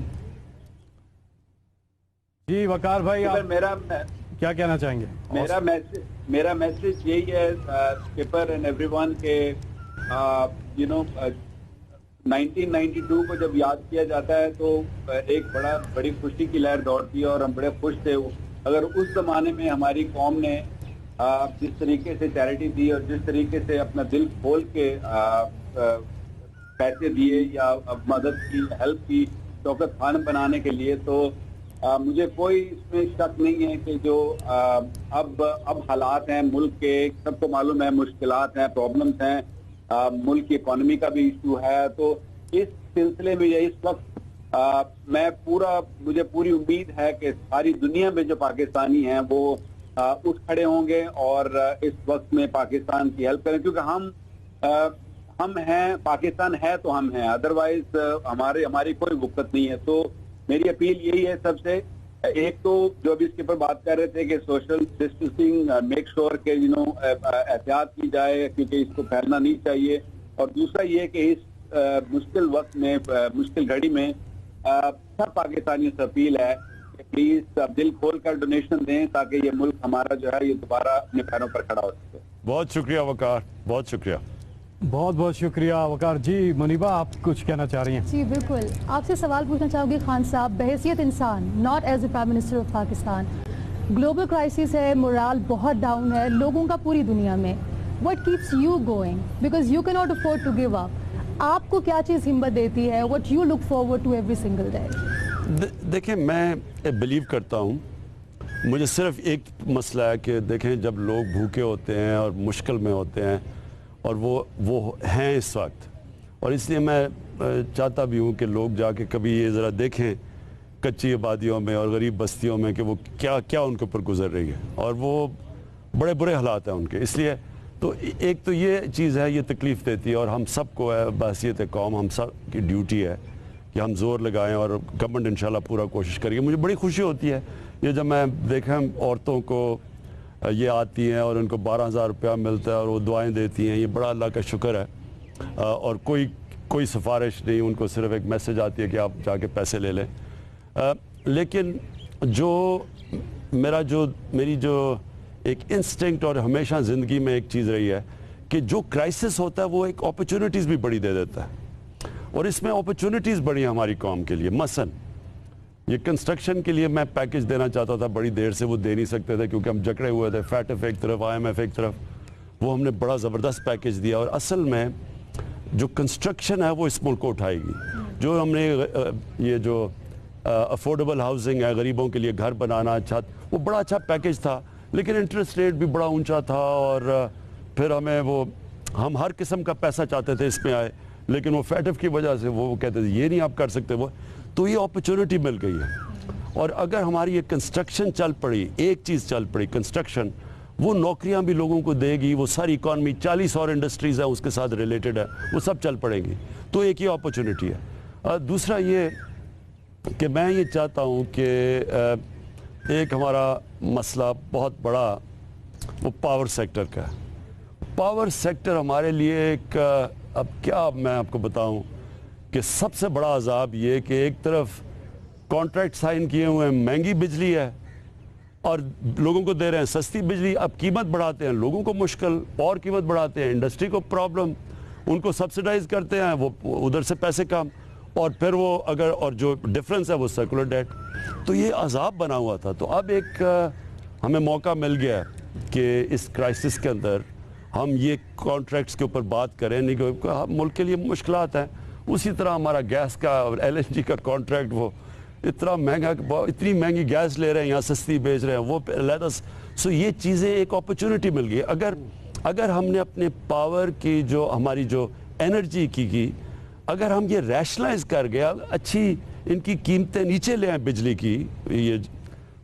جی وقار بھائی, آپ کیا کہنا چاہیں گے؟ میرا میسج یہی ہے اسکپر اینڈ ایوری ون کہ 1992 کو جب یاد کیا جاتا ہے تو ایک بڑی خوشی کی لہر دوڑتی ہے, اور ہم بڑے خوش تھے. اگر اس زمانے میں ہماری قوم نے جس طریقے سے چیریٹی دی, اور جس طریقے سے اپنا دل کھول کے پیسے دیے یا مدد کی, ہیلپ کی شوکت خانم بنانے کے لیے, تو مجھے کوئی اس میں شک نہیں ہے کہ جو اب حالات ہیں ملک کے, سب کو معلوم ہے مشکلات ہیں, پرابلمس ہیں, ملک کی اکانومی کا بھی ایشو ہے. تو اس سلسلے میں اس وقت مجھے پوری امید ہے کہ ساری دنیا میں جو پاکستانی ہیں وہ اٹھ کھڑے ہوں گے اور اس وقت میں پاکستان کی ہیلپ کریں, کیونکہ ہم ہیں, پاکستان ہے تو ہم ہیں, ادروائز ہماری کوئی وقت نہیں ہے. تو میری اپیل یہی ہے سب سے, ایک تو جو ابھی اس کے اوپر بات کر رہے تھے کہ سوشل ڈسٹینسنگ میک شور کہ احتیاط کی جائے, کیونکہ اس کو پھیلنا نہیں چاہیے. اور دوسرا یہ کہ اس مشکل وقت میں, مشکل گھڑی میں سب پاکستانیوں سے اپیل ہے کہ پلیز دل کھول کر ڈونیشن دیں, تاکہ یہ ملک ہمارا جو ہے یہ دوبارہ اپنے پیروں پر کھڑا ہو سکے. بہت شکریہ وقار, بہت شکریہ. بہت بہت شکریہ وقار. جی منیبہ, آپ کچھ کہنا چاہ رہی ہیں؟ جی بالکل, آپ سے سوال پوچھنا چاہوں گی خان صاحب, بحیثیت انسان, not as a prime minister of Pakistan, global crisis ہے, مورال بہت ڈاؤن ہے لوگوں کا پوری دنیا میں. What keeps you going, because you cannot afford to give up. آپ کو کیا چیز ہمت دیتی ہے, what you look forward to every single day? دیکھیں, میں بلیو کرتا ہوں, مجھے صرف ایک مسئلہ ہے کہ دیکھیں جب لوگ بھوکے ہوتے ہیں اور مشکل میں ہوتے ہیں, اور وہ ہیں اس وقت, اور اس لیے میں چاہتا بھی ہوں کہ لوگ جا کے کبھی یہ ذرا دیکھیں کچی آبادیوں میں اور غریب بستیوں میں کہ وہ کیا ان کے اوپر گزر رہی ہے, اور وہ بڑے برے حالات ہیں ان کے. اس لیے تو ایک تو یہ چیز ہے, یہ تکلیف دیتی ہے, اور ہم سب کو ہے بحیثیت قوم, ہم سب کی ڈیوٹی ہے کہ ہم زور لگائیں, اور گورنمنٹ انشاءاللہ پورا کوشش کرے گی. مجھے بڑی خوشی ہوتی ہے یہ جب میں دیکھیں عورتوں کو یہ آتی ہیں اور ان کو 12,000 روپیہ ملتا ہے اور وہ دعائیں دیتی ہیں, یہ بڑا اللہ کا شکر ہے. اور کوئی سفارش نہیں, ان کو صرف ایک میسج آتی ہے کہ آپ جا کے پیسے لے لیں. لیکن میری جو ایک انسٹنکٹ اور ہمیشہ زندگی میں ایک چیز رہی ہے کہ جو کرائسس ہوتا ہے وہ ایک اپرچونٹیز بھی بڑی دے دیتا ہے, اور اس میں اپرچونٹیز بڑی ہیں ہماری قوم کے لیے. مثلا یہ کنسٹرکشن کے لیے میں پیکج دینا چاہتا تھا, بڑی دیر سے وہ دے نہیں سکتے تھے کیونکہ ہم جکڑے ہوئے تھے, فیٹف ایک طرف, IMF ایک طرف. وہ ہم نے بڑا زبردست پیکج دیا, اور اصل میں جو کنسٹرکشن ہے وہ اس ملک کو اٹھائے گی. جو ہم نے یہ جو افورڈیبل ہاؤسنگ ہے, غریبوں کے لیے گھر بنانا, چھت, وہ بڑا اچھا پیکج تھا, لیکن انٹرسٹ ریٹ بھی بڑا اونچا تھا, اور پھر ہم ہر قسم کا پیسہ چاہتے تھے اس میں آئے, لیکن وہ فیٹف کی وجہ سے وہ کہتے تھے یہ نہیں آپ کر سکتے. وہ تو یہ اپرچونٹی مل گئی ہے, اور اگر ہماری یہ کنسٹرکشن چل پڑی, ایک چیز چل پڑی کنسٹرکشن, وہ نوکریاں بھی لوگوں کو دے گی, وہ ساری اکانومی 40 اور انڈسٹریز ہیں اس کے ساتھ ریلیٹڈ ہے, وہ سب چل پڑیں گی. تو ایک یہ اپرچونٹی ہے. دوسرا یہ کہ میں یہ چاہتا ہوں کہ ایک ہمارا مسئلہ بہت بڑا وہ پاور سیکٹر کا ہے. پاور سیکٹر ہمارے لیے ایک, اب کیا میں آپ کو بتاؤں کہ سب سے بڑا عذاب یہ کہ ایک طرف کانٹریکٹ سائن کیے ہوئے ہیں, مہنگی بجلی ہے اور لوگوں کو دے رہے ہیں سستی بجلی, اب قیمت بڑھاتے ہیں, لوگوں کو مشکل, اور قیمت بڑھاتے ہیں, انڈسٹری کو پرابلم, ان کو سبسیڈائز کرتے ہیں, وہ ادھر سے پیسے کم, اور پھر وہ اگر, اور جو ڈفرنس ہے وہ سرکولر ڈیٹ. تو یہ عذاب بنا ہوا تھا. تو اب ایک ہمیں موقع مل گیا کہ اس کرائسس کے اندر ہم یہ کانٹریکٹس کے اوپر بات کریں, نہیں کہ ملک کے لیے مشکلات ہیں. اسی طرح ہمارا گیس کا اور LNG کا کانٹریکٹ, وہ اتنا مہنگا, اتنی مہنگی گیس لے رہے ہیں, یہاں سستی بیچ رہے ہیں, وہ علیحدہ. سو یہ چیزیں ایک اپرچونٹی مل گئی. اگر ہم نے اپنے پاور کی جو ہماری جو انرجی کی اگر ہم یہ ریشنلائز کر گیا, اچھی ان کی قیمتیں نیچے لے آئیں بجلی کی, یہ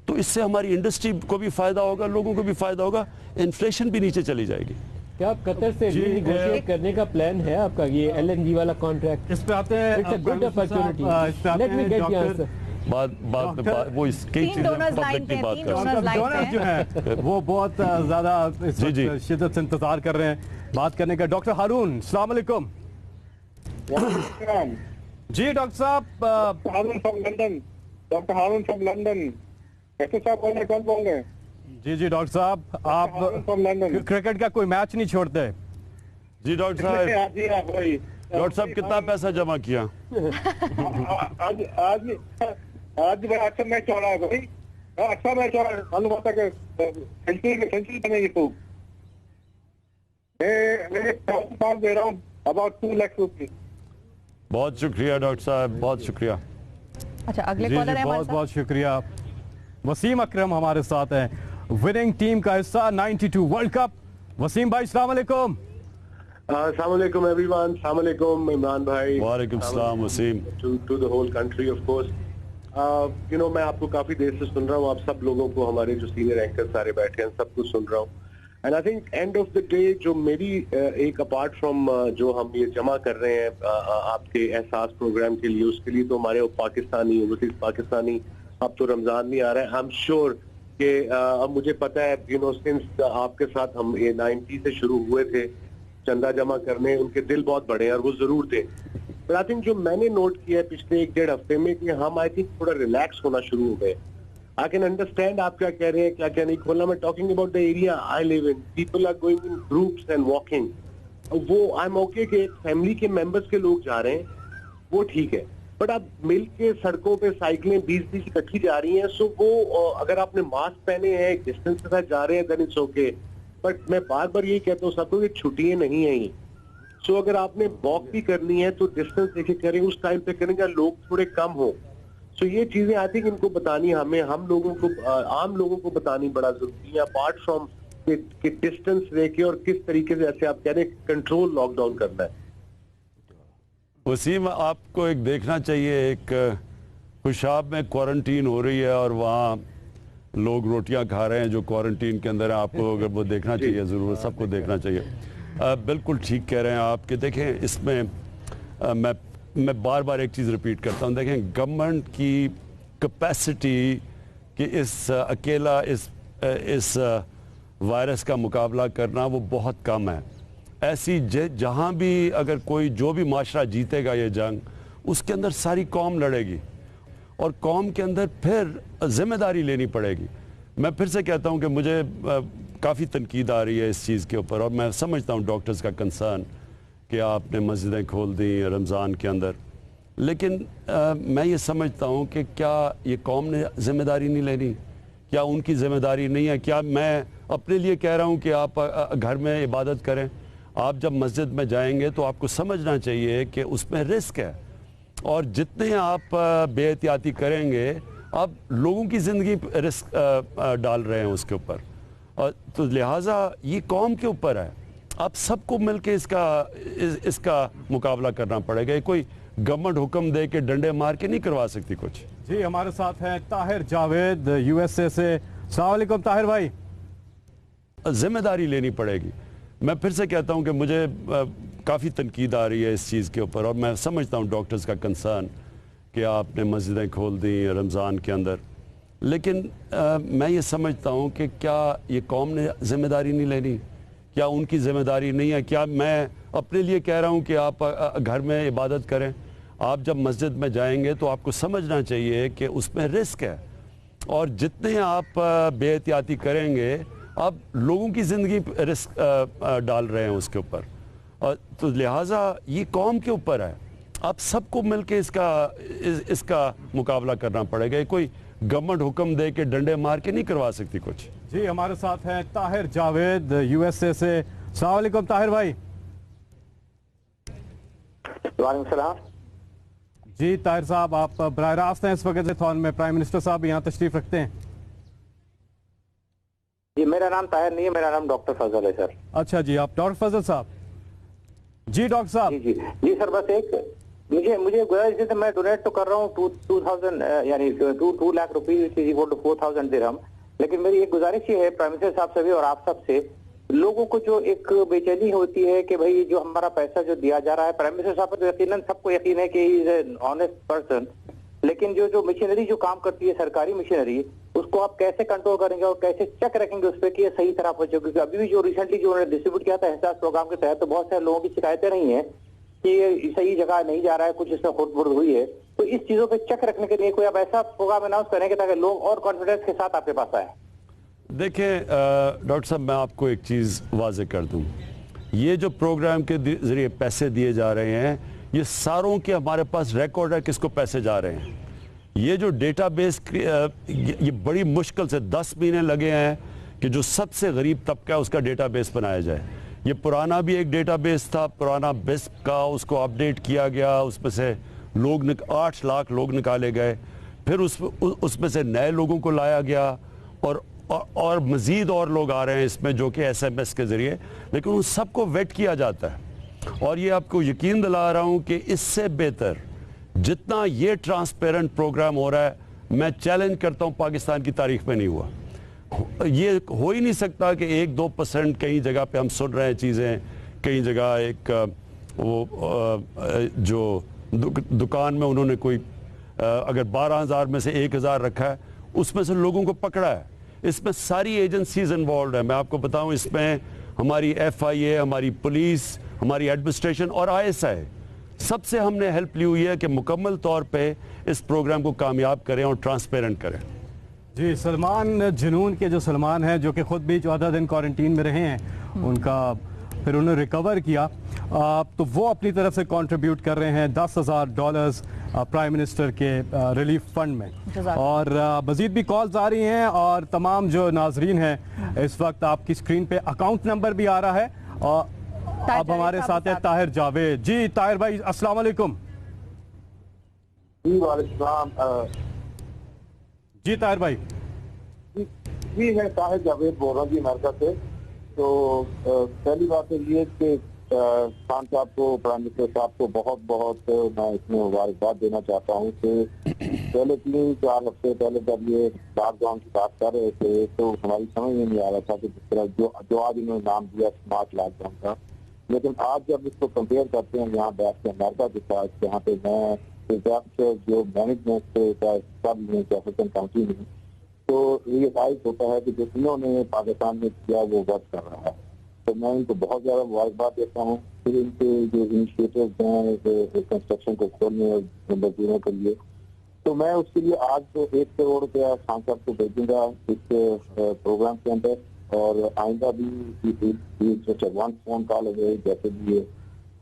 تو اس سے ہماری انڈسٹری کو بھی فائدہ ہوگا, لوگوں کو بھی فائدہ ہوگا, انفلیشن بھی نیچے چلی جائے گی. کیا آپ قطر سے نیگوشیٹ کرنے کا پلان ہے آپ کا, یہ LNG والا کانٹریکٹ؟ اس پہ آتے ہیں, it's a good opportunity. Let me get the answer. وہ اس کئی چیزیں پبلک کی بات کر رہے ہیں. ڈونرز جو ہیں وہ بہت زیادہ شدت سے انتظار کر رہے ہیں بات کرنے کا. ڈاکٹر ہارون, السلام علیکم. جی ڈاکٹر صاحب. Doctor Haroon from London. کیسے صاحب بول رہے, کون بول رہے ہیں؟ جی ڈاکٹر صاحب, آپ کرکٹ کا کوئی میچ نہیں چھوڑتے. جی ڈاکٹر صاحب, ڈاکٹر صاحب کتنا پیسہ جمع کیا؟ آج بڑا اچھا میچ ہو رہا ہے بھائی, اچھا میچ ہو رہا ہے. معلوم ہوتا کہ سینچری بنے گی. خوب میں دے رہا ہوں about 2 lakhs rupees. بہت شکریہ ڈاکٹر صاحب, بہت شکریہ. اچھا اگلے کالر ہیں, بہت بہت شکریہ. وسیم اکرم ہمارے ساتھ ہیں, وننگ ٹیم کا حصہ 92 ورلڈ کپ. وسیم بھائی السلام علیکم. السلام علیکم ایوری ون. السلام علیکم عمران بھائی. وعلیکم السلام Waseem. To the whole country of course. میں آپ کو کافی دیر سے سن رہا ہوں, آپ سب لوگوں کو, ہمارے جو سینئر اینکر سارے بیٹھے ہیں, سب کو سن رہا ہوں. And I think and of the day جو میری ایک اپارٹ فرام جو ہم یہ جمع کر رہے ہیں آپ کے احساس پروگرام کے لیے, اس کے لیے تو ہمارے پاکستانی, اوورسیز پاکستانی, اب تو رمضان نہیں آ رہا ہے, آئی ایم شیور کہ اب مجھے پتہ ہے سنس آپ کے ساتھ ہم یہ 90 سے شروع ہوئے تھے چندہ جمع کرنے, ان کے دل بہت بڑے ہیں اور وہ ضرور تھے. بٹ آئی تھنک جو میں نے نوٹ کیا ہے پچھلے 1-1.5 ہفتے میں کہ ہم آئی تھنک تھوڑا ریلیکس ہونا شروع ہو گئے. I can understand آپ کیا کہہ رہے ہیں, کیا کیا نہیں کھولنا. میں talking about the area I live in. People are going in groups and walking. وہ I'm okay کہ فیملی کے ممبرز کے لوگ جا رہے ہیں, وہ ٹھیک ہے. بٹ آپ مل کے سڑکوں پہ سائیکلیں 20 اکٹھی جا رہی ہیں, سو وہ اگر آپ نے ماسک پہنے ہیں, ڈسٹینس کے ساتھ جا رہے ہیں, then it's okay. بٹ میں بار بار یہی کہتا ہوں سب کو کہ چھٹیاں نہیں ہیں. سو اگر آپ نے واک بھی کرنی ہے تو ڈسٹینس دیکھے کریں, اس ٹائم پہ کریں گے لوگ تھوڑے کم ہوں. سو یہ چیزیں آتی ہیں کہ ان کو بتانی ہمیں, ہم لوگوں کو, عام لوگوں کو بتانی بڑا ضروری ہے, اپارٹ فرام کہ ڈسٹینس رہ کے اور کس طریقے سے ایسے آپ کہہ رہے ہیں کنٹرول لاک ڈاؤن کرنا ہے. وسیم, آپ کو ایک دیکھنا چاہیے, ایک خوشاب میں کوارنٹین ہو رہی ہے اور وہاں لوگ روٹیاں کھا رہے ہیں جو کوارنٹین کے اندر ہیں. آپ کو اگر وہ دیکھنا چاہیے, ضرور سب کو دیکھنا چاہیے. بالکل ٹھیک کہہ رہے ہیں آپ کہ دیکھیں اس میں میں بار بار ایک چیز ریپیٹ کرتا ہوں. دیکھیں گورنمنٹ کی کیپیسٹی کہ اکیلا اس وائرس کا مقابلہ کرنا وہ بہت کم ہے. ایسی جہاں بھی اگر کوئی جو بھی معاشرہ جیتے گا یہ جنگ, اس کے اندر ساری قوم لڑے گی اور قوم کے اندر پھر ذمہ داری لینی پڑے گی. میں پھر سے کہتا ہوں کہ مجھے کافی تنقید آ رہی ہے اس چیز کے اوپر, اور میں سمجھتا ہوں ڈاکٹرز کا کنسرن کہ آپ نے مسجدیں کھول دیں رمضان کے اندر. لیکن میں یہ سمجھتا ہوں کہ کیا یہ قوم نے ذمہ داری نہیں لینی؟ کیا ان کی ذمہ داری نہیں ہے؟ کیا میں اپنے لیے کہہ رہا ہوں کہ آپ گھر میں عبادت کریں؟ آپ جب مسجد میں جائیں گے تو آپ کو سمجھنا چاہیے کہ اس میں رسک ہے، اور جتنے آپ بے احتیاطی کریں گے آپ لوگوں کی زندگی رسک ڈال رہے ہیں اس کے اوپر، اور تو لہٰذا یہ قوم کے اوپر ہے. آپ سب کو مل کے اس کا مقابلہ کرنا پڑے گا. کوئی گورنمنٹ حکم دے کے ڈنڈے مار کے نہیں کروا سکتی کچھ. جی ہمارے ساتھ ہیں Tahir Javed U S A سے. السلام علیکم طاہر بھائی. ذمہ داری لینی پڑے گی. میں پھر سے کہتا ہوں کہ مجھے کافی تنقید آ رہی ہے اس چیز کے اوپر، اور میں سمجھتا ہوں ڈاکٹرز کا کنسرن کہ آپ نے مسجدیں کھول دیں رمضان کے اندر، لیکن میں یہ سمجھتا ہوں کہ کیا یہ قوم نے ذمہ داری نہیں لینی؟ کیا ان کی ذمہ داری نہیں ہے؟ کیا میں اپنے لیے کہہ رہا ہوں کہ آپ گھر میں عبادت کریں؟ آپ جب مسجد میں جائیں گے تو آپ کو سمجھنا چاہیے کہ اس میں رسک ہے، اور جتنے آپ بے احتیاطی کریں گے آپ لوگوں کی زندگی رسک ڈال رہے ہیں اس کے اوپر، اور تو لہٰذا یہ قوم کے اوپر ہے. آپ سب کو مل کے اس کا مقابلہ کرنا پڑے گا. کوئی گورنمنٹ حکم دے کے ڈنڈے مار کے نہیں کروا سکتی کچھ. جی ہمارے ساتھ ہیں Tahir Javed U S A سے. السلام علیکم طاہر بھائی. وعلیکم السلام. جی طاہر صاحب، آپ براہ راست ہیں اس وقت تھون میں. پرائم منسٹر صاحب یہاں تشریف رکھتے ہیں. جی میرا نام طاہر نہیں ہے، میرا نام ڈاکٹر فضل ہے سر. اچھا جی، آپ ڈاکٹر فضل صاحب. جی ڈاکٹر صاحب. جی سر، بس ایک مجھے گزارش ہے، میں ڈونیٹ تو کر رہا ہوں 2000 یعنی 2 لاکھ روپیز = 4000 درہم، لیکن میری ایک گزارش یہ ہے پرائم منسٹر صاحب سے بھی اور آپ سب سے، لوگوں کو جو ایک بے چینی ہوتی ہے کہ بھئی جو ہمارا پیسہ جو دیا جا رہا ہے، پرائم منسٹر صاحب پر یقیناً سب کو یقین ہے کہ ہی از اے آنیسٹ پرسن، لیکن جو مشینری جو کام کرتی ہے سرکاری مشینری، اس کو آپ کیسے کنٹرول کریں گے اور کیسے چیک رکھیں گے اس پہ کہ یہ صحیح طرح پہنچے؟ کیونکہ ابھی بھی جو ریسنٹلی جو انہوں نے ڈسٹریبیوٹ کیا تھا احساس پروگرام کے تحت، تو بہت سارے لوگوں کی شکایتیں رہی ہیں کہ یہ صحیح جگہ نہیں جا رہا ہے، کچھ اس میں خود برد ہوئی ہے. تو اس چیزوں پہ چیک رکھنے کے لیے کوئی آپ ایسا پروگرام اناؤنس کریں گے تاکہ لوگ اور کانفیڈنس کے ساتھ آپ کے پاس آئیں؟ دیکھیں ڈاکٹر صاحب، میں آپ کو ایک چیز واضح کر دوں. یہ جو پروگرام کے ذریعے پیسے دیے جا رہے ہیں، یہ ساروں کے ہمارے پاس ریکارڈ ہے کس کو پیسے جا رہے ہیں. یہ جو ڈیٹا بیس، یہ بڑی مشکل سے 10 مہینے لگے ہیں کہ جو سب سے غریب طبقہ ہے اس کا ڈیٹا بیس بنایا جائے. یہ پرانا بھی ایک ڈیٹا بیس تھا، پرانا بسپ کا، اس کو اپڈیٹ کیا گیا، اس میں سے 8 لاکھ لوگ نکالے گئے، پھر اس میں سے نئے لوگوں کو لایا گیا، اور مزید اور لوگ آ رہے ہیں اس میں جو کہ SMS کے ذریعے، لیکن ان سب کو ویٹ کیا جاتا ہے. اور یہ آپ کو یقین دلا رہا ہوں کہ اس سے بہتر جتنا یہ ٹرانسپیرنٹ پروگرام ہو رہا ہے، میں چیلنج کرتا ہوں پاکستان کی تاریخ میں نہیں ہوا. یہ ہو ہی نہیں سکتا کہ 1-2% کئی جگہ پہ ہم سن رہے ہیں چیزیں، کئی جگہ ایک وہ جو دکان میں انہوں نے کوئی اگر 12,000 میں سے 1,000 رکھا ہے، اس میں سے لوگوں کو پکڑا ہے. اس میں ساری ایجنسیز انوالوڈ ہیں. میں آپ کو بتاؤں، اس میں ہماری FIA، ہماری پولیس، ہماری ایڈمنسٹریشن اور ISI، سب سے ہم نے ہیلپ لی ہوئی ہے کہ مکمل طور پہ اس پروگرام کو کامیاب کریں اور ٹرانسپیرنٹ کریں. جی سلمان جنون کے جو سلمان ہیں، جو کہ خود بھی 14 دن کوارنٹین میں رہے ہیں، ان کا پھر انہوں نے ریکور کیا، تو وہ اپنی طرف سے کنٹریبیوٹ کر رہے ہیں $10,000 پرائم منسٹر کے ریلیف فنڈ میں. اور مزید بھی کالز آ رہی ہیں، اور تمام جو ناظرین ہیں اس وقت آپ کی سکرین پہ اکاؤنٹ نمبر بھی آ رہا ہے. اور اب ہمارے ساتھ ہے طاہر جاوید. جی طاہر بھائی السلام علیکم. جی وعلیکم السلام. جی طاہر بھائی. جی میں طاہر جاوید بول رہا ہوں جی امریکہ سے. تو پہلی بات تو یہ کہ خان صاحب کو، پرائم منسٹر صاحب کو بہت بہت میں اس میں مبارکباد دینا چاہتا ہوں کہ پہلے 3-4 ہفتے پہلے جب یہ لاک ڈاؤن کی بات کر رہے تھے تو ہماری سمجھ میں نہیں آ رہا تھا کہ جس طرح جو آج انہوں نے نام دیا اسمارٹ لاک ڈاؤن کا، لیکن آج جب اس کو کمپیئر کرتے ہیں یہاں بیٹھ کے امریکہ کے ساتھ، جہاں پہ میں جو مینجمنٹ سے کاؤنٹی میں، تو یہ ظاہر ہوتا ہے کہ جو انہوں نے پاکستان میں کیا وہ ورک کر رہا ہے. تو میں ان کو بہت زیادہ مبارکباد دیتا ہوں. پھر ان کے جو انیشیٹوز ہیں کنسٹرکشن کو کھولنے اور مزدوروں کے لیے، تو میں اس کے لیے آج تو 1 کروڑ روپیہ خان صاحب کو بھیجوں گا اس پروگرام کے اندر، اور آئندہ بھی ون فون کال ہوئے جیسے بھی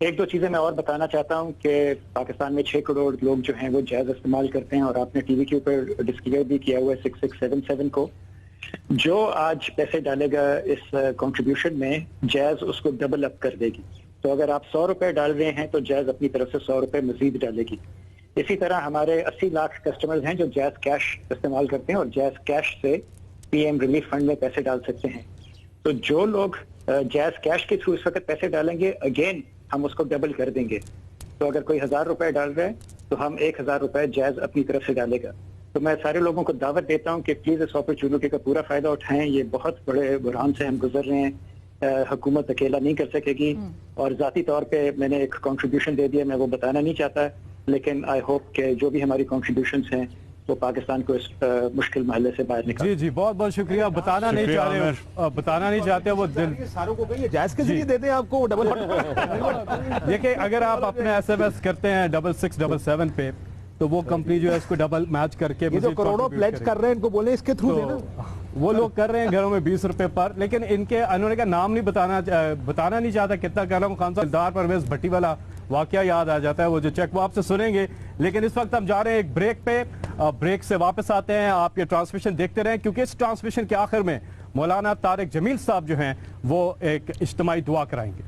ایک دو چیزیں میں اور بتانا چاہتا ہوں کہ پاکستان میں 6 کروڑ لوگ جو ہیں وہ جائز استعمال کرتے ہیں، اور آپ نے ٹی وی کے اوپر ڈسکلیئر بھی کیا ہوا ہے 6677 کو. جو آج پیسے ڈالے گا اس کنٹریبیوشن میں، جائز اس کو ڈبل اپ کر دے گی. تو اگر آپ 100 روپے ڈال رہے ہیں تو جائز اپنی طرف سے 100 روپے مزید ڈالے گی. اسی طرح ہمارے 80 لاکھ کسٹمرز ہیں جو جائز کیش استعمال کرتے ہیں اور جائز کیش سے پی ایم ریلیف فنڈ میں پیسے ڈال سکتے ہیں. تو جو لوگ جائز کیش کے تھرو اس وقت پیسے ڈالیں گے، اگین ہم اس کو ڈبل کر دیں گے. تو اگر کوئی 1000 روپے ڈال رہا ہے تو ہم 1000 روپے جائز اپنی طرف سے ڈالے گا. تو میں سارے لوگوں کو دعوت دیتا ہوں کہ پلیز اس اپرچونٹی کا پورا فائدہ اٹھائیں. یہ بہت بڑے بحران سے ہم گزر رہے ہیں، حکومت اکیلا نہیں کر سکے گی. اور ذاتی طور پہ میں نے ایک کنٹریبیوشن دے دیا، میں وہ بتانا نہیں چاہتا، لیکن آئی ہوپ کہ جو بھی ہماری کنٹریبیوشنز ہیں وہ پاکستان کو اس مشکل محلے سے باہر نکال. جی جی بہت بہت شکریہ. بتانا نہیں چاہ رہے، بتانا نہیں چاہتے وہ دل ساروں کو کہیے جائز کے ذریعے دیتے ہیں آپ کو ڈبل. دیکھیں اگر آپ اپنے ایس ایم ایس کرتے ہیں 6677 پہ تو وہ کمپنی جو ہے اس کو ڈبل میچ کر کے یہ جو کروڑوں پلیج کر رہے ہیں ان کو بولیں اس کے تھرو دینا. وہ لوگ کر رہے ہیں گھروں میں 20 روپے پر، لیکن انہوں نے کہا نام نہیں بتانا نہیں چاہتا کتنا کر رہا ہوں. خان صاحب دار پرویز بھٹی والا واقعہ یاد آ جاتا ہے، وہ جو چیک وہ آپ سے سنیں گے. لیکن اس وقت ہم جا رہے ہیں ایک بریک پہ، بریک سے واپس آتے ہیں. آپ یہ ٹرانسمیشن دیکھتے رہیں کیونکہ اس ٹرانسمیشن کے آخر میں مولانا طارق جمیل صاحب جو ہیں وہ ایک اجتماعی دعا کرائیں گے.